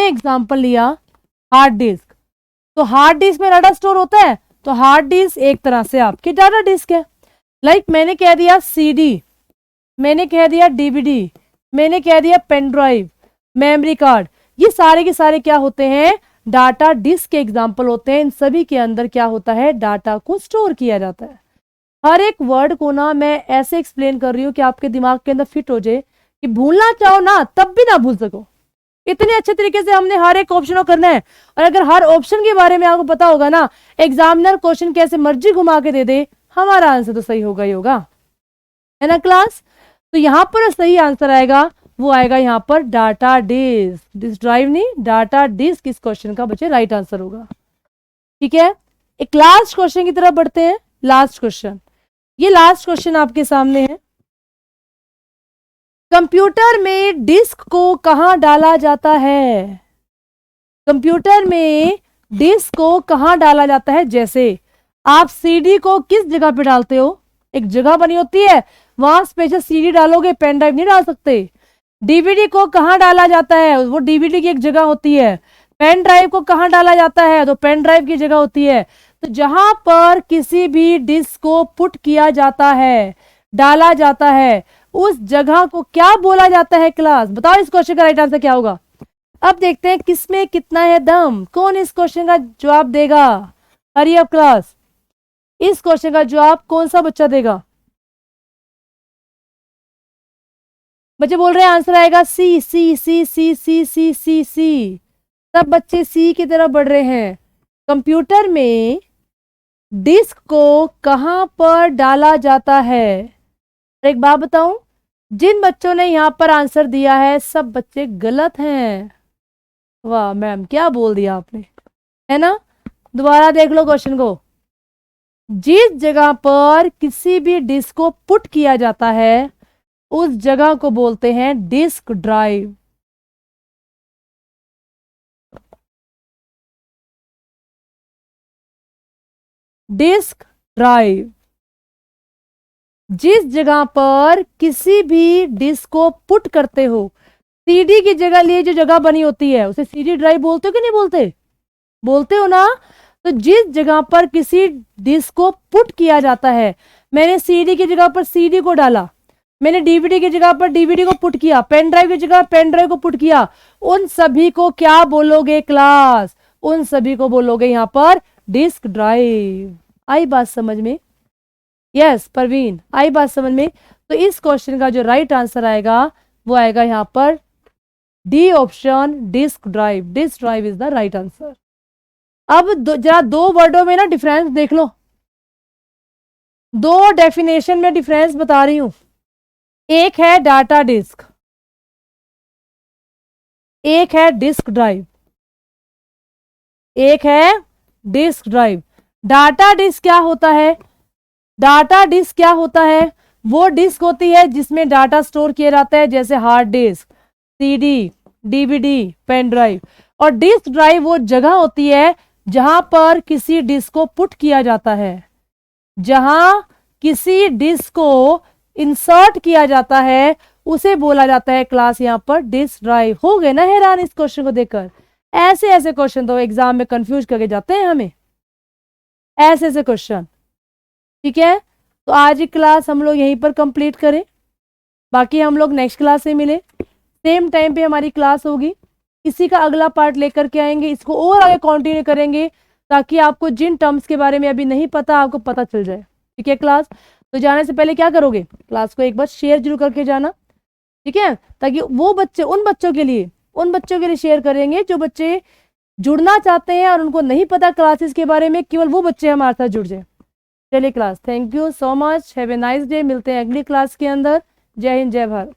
एग्जांपल लिया हार्ड डिस्क, तो हार्ड डिस्क में डाटा स्टोर होता है, तो हार्ड डिस्क एक तरह से आपकी डाटा डिस्क है। लाइक मैंने कह दिया सीडी, मैंने कह दिया डीवीडी, मैंने कह दिया पेन ड्राइव, मेमोरी कार्ड, ये सारे के सारे क्या होते हैं? डाटा डिस्क के एग्जाम्पल होते हैं। इन सभी के अंदर क्या होता है? डाटा को स्टोर किया जाता है। हर एक वर्ड को ना मैं ऐसे एक्सप्लेन कर रही हूँ कि आपके दिमाग के अंदर फिट हो जाए, कि भूलना चाहो ना तब भी ना भूल सको। इतने अच्छे तरीके से हमने हर एक ऑप्शन को करना है। और अगर हर ऑप्शन के बारे में आपको पता होगा ना, एग्जामिनर क्वेश्चन कैसे मर्जी घुमा के दे दे, हमारा आंसर तो सही होगा ही होगा, है ना क्लास? तो यहां पर सही आंसर आएगा, वो आएगा यहां पर डाटा डिस्क, डिस्क ड्राइव नहीं, डाटा डिस्क इस क्वेश्चन का बच्चे राइट आंसर होगा। ठीक है, एक लास्ट क्वेश्चन की तरफ बढ़ते हैं। लास्ट क्वेश्चन, ये लास्ट क्वेश्चन आपके सामने है। कंप्यूटर में डिस्क को कहां डाला जाता है? कंप्यूटर में डिस्क को कहां डाला जाता है? जैसे आप सीडी को किस जगह पे डालते हो? एक जगह बनी होती है, वहां स्पेशल सीडी डालोगे, पेन ड्राइव नहीं डाल सकते। डीवीडी को कहां डाला जाता है? वो डीवीडी की एक जगह होती है। पेन ड्राइव को कहां डाला जाता है? तो पेन ड्राइव की जगह होती है। तो जहां पर किसी भी डिस्क को पुट किया जाता है, डाला जाता है, उस जगह को क्या बोला जाता है क्लास? बताओ इस क्वेश्चन का राइट आंसर क्या होगा? अब देखते हैं किसमें कितना है दम, कौन इस क्वेश्चन का जवाब देगा। हरी अप क्लास, इस क्वेश्चन का जवाब कौन सा बच्चा देगा? बच्चे बोल रहे हैं आंसर आएगा सी सी सी सी सी सी सी सी। सब बच्चे सी की तरफ बढ़ रहे हैं। कंप्यूटर में डिस्क को कहां पर डाला जाता है? एक बात बताऊं, जिन बच्चों ने यहां पर आंसर दिया है सब बच्चे गलत हैं। वाह मैम क्या बोल दिया आपने, है ना? दोबारा देख लो क्वेश्चन को। जिस जगह पर किसी भी डिस्क को पुट किया जाता है उस जगह को बोलते हैं डिस्क ड्राइव। डिस्क ड्राइव, जिस जगह पर किसी भी डिस्क को पुट करते हो, सीडी की जगह लिए जो जगह बनी होती है उसे सीडी ड्राइव बोलते हो कि नहीं बोलते? बोलते हो ना। तो जिस जगह पर किसी डिस्क को पुट किया जाता है, मैंने सीडी की जगह पर सीडी को डाला, मैंने डीवीडी की जगह पर डीवीडी को पुट किया, पेन ड्राइव की जगह पेन ड्राइव को पुट किया, उन सभी को क्या बोलोगे क्लास? उन सभी को बोलोगे यहां पर डिस्क ड्राइव। आई बात समझ में? यस परवीन, आई बात समझ में? तो इस क्वेश्चन का जो राइट आंसर आएगा वो आएगा यहां पर D option, disk drive. Disk drive is the right answer. अब जरा दो वर्डों में ना डिफरेंस देख लो, दो डेफिनेशन में डिफरेंस बता रही हूं। एक है डाटा डिस्क, एक है डिस्क ड्राइव, एक है डिस्क ड्राइव। डाटा डिस्क क्या होता है? डाटा डिस्क क्या होता है? वो डिस्क होती है जिसमें डाटा स्टोर किया जाता है, जैसे hard disk, CD, DVD, pen drive. और डिस्क ड्राइव वो जगह होती है जहां पर किसी डिस्क को पुट किया जाता है, जहां किसी डिस्क को इंसर्ट किया जाता है, उसे बोला जाता है क्लास यहां पर डिस्क ड्राइव। हो गए ना हैरान इस क्वेश्चन को देखकर? ऐसे ऐसे क्वेश्चन तो एग्जाम में कंफ्यूज करके जाते हैं हमें, ऐसे ऐसे क्वेश्चन। ठीक है, तो आज की क्लास हम लोग यहीं पर कंप्लीट करें, बाकी हम लोग नेक्स्ट क्लास से मिले, सेम टाइम पे हमारी क्लास होगी। इसी का अगला पार्ट लेकर के आएंगे, इसको और आगे कंटिन्यू करेंगे ताकि आपको जिन टर्म्स के बारे में अभी नहीं पता आपको पता चल जाए। ठीक है क्लास? तो जाने से पहले क्या करोगे, क्लास को एक बार शेयर जरूर करके जाना, ठीक है, ताकि वो बच्चे, उन बच्चों के लिए शेयर करेंगे जो बच्चे जुड़ना चाहते हैं और उनको नहीं पता क्लासेस के बारे में, केवल वो बच्चे हमारे साथ जुड़ जाए। चलिए class, thank you so much, have a nice day. मिलते हैं अगली क्लास के अंदर। जय हिंद, जय भारत।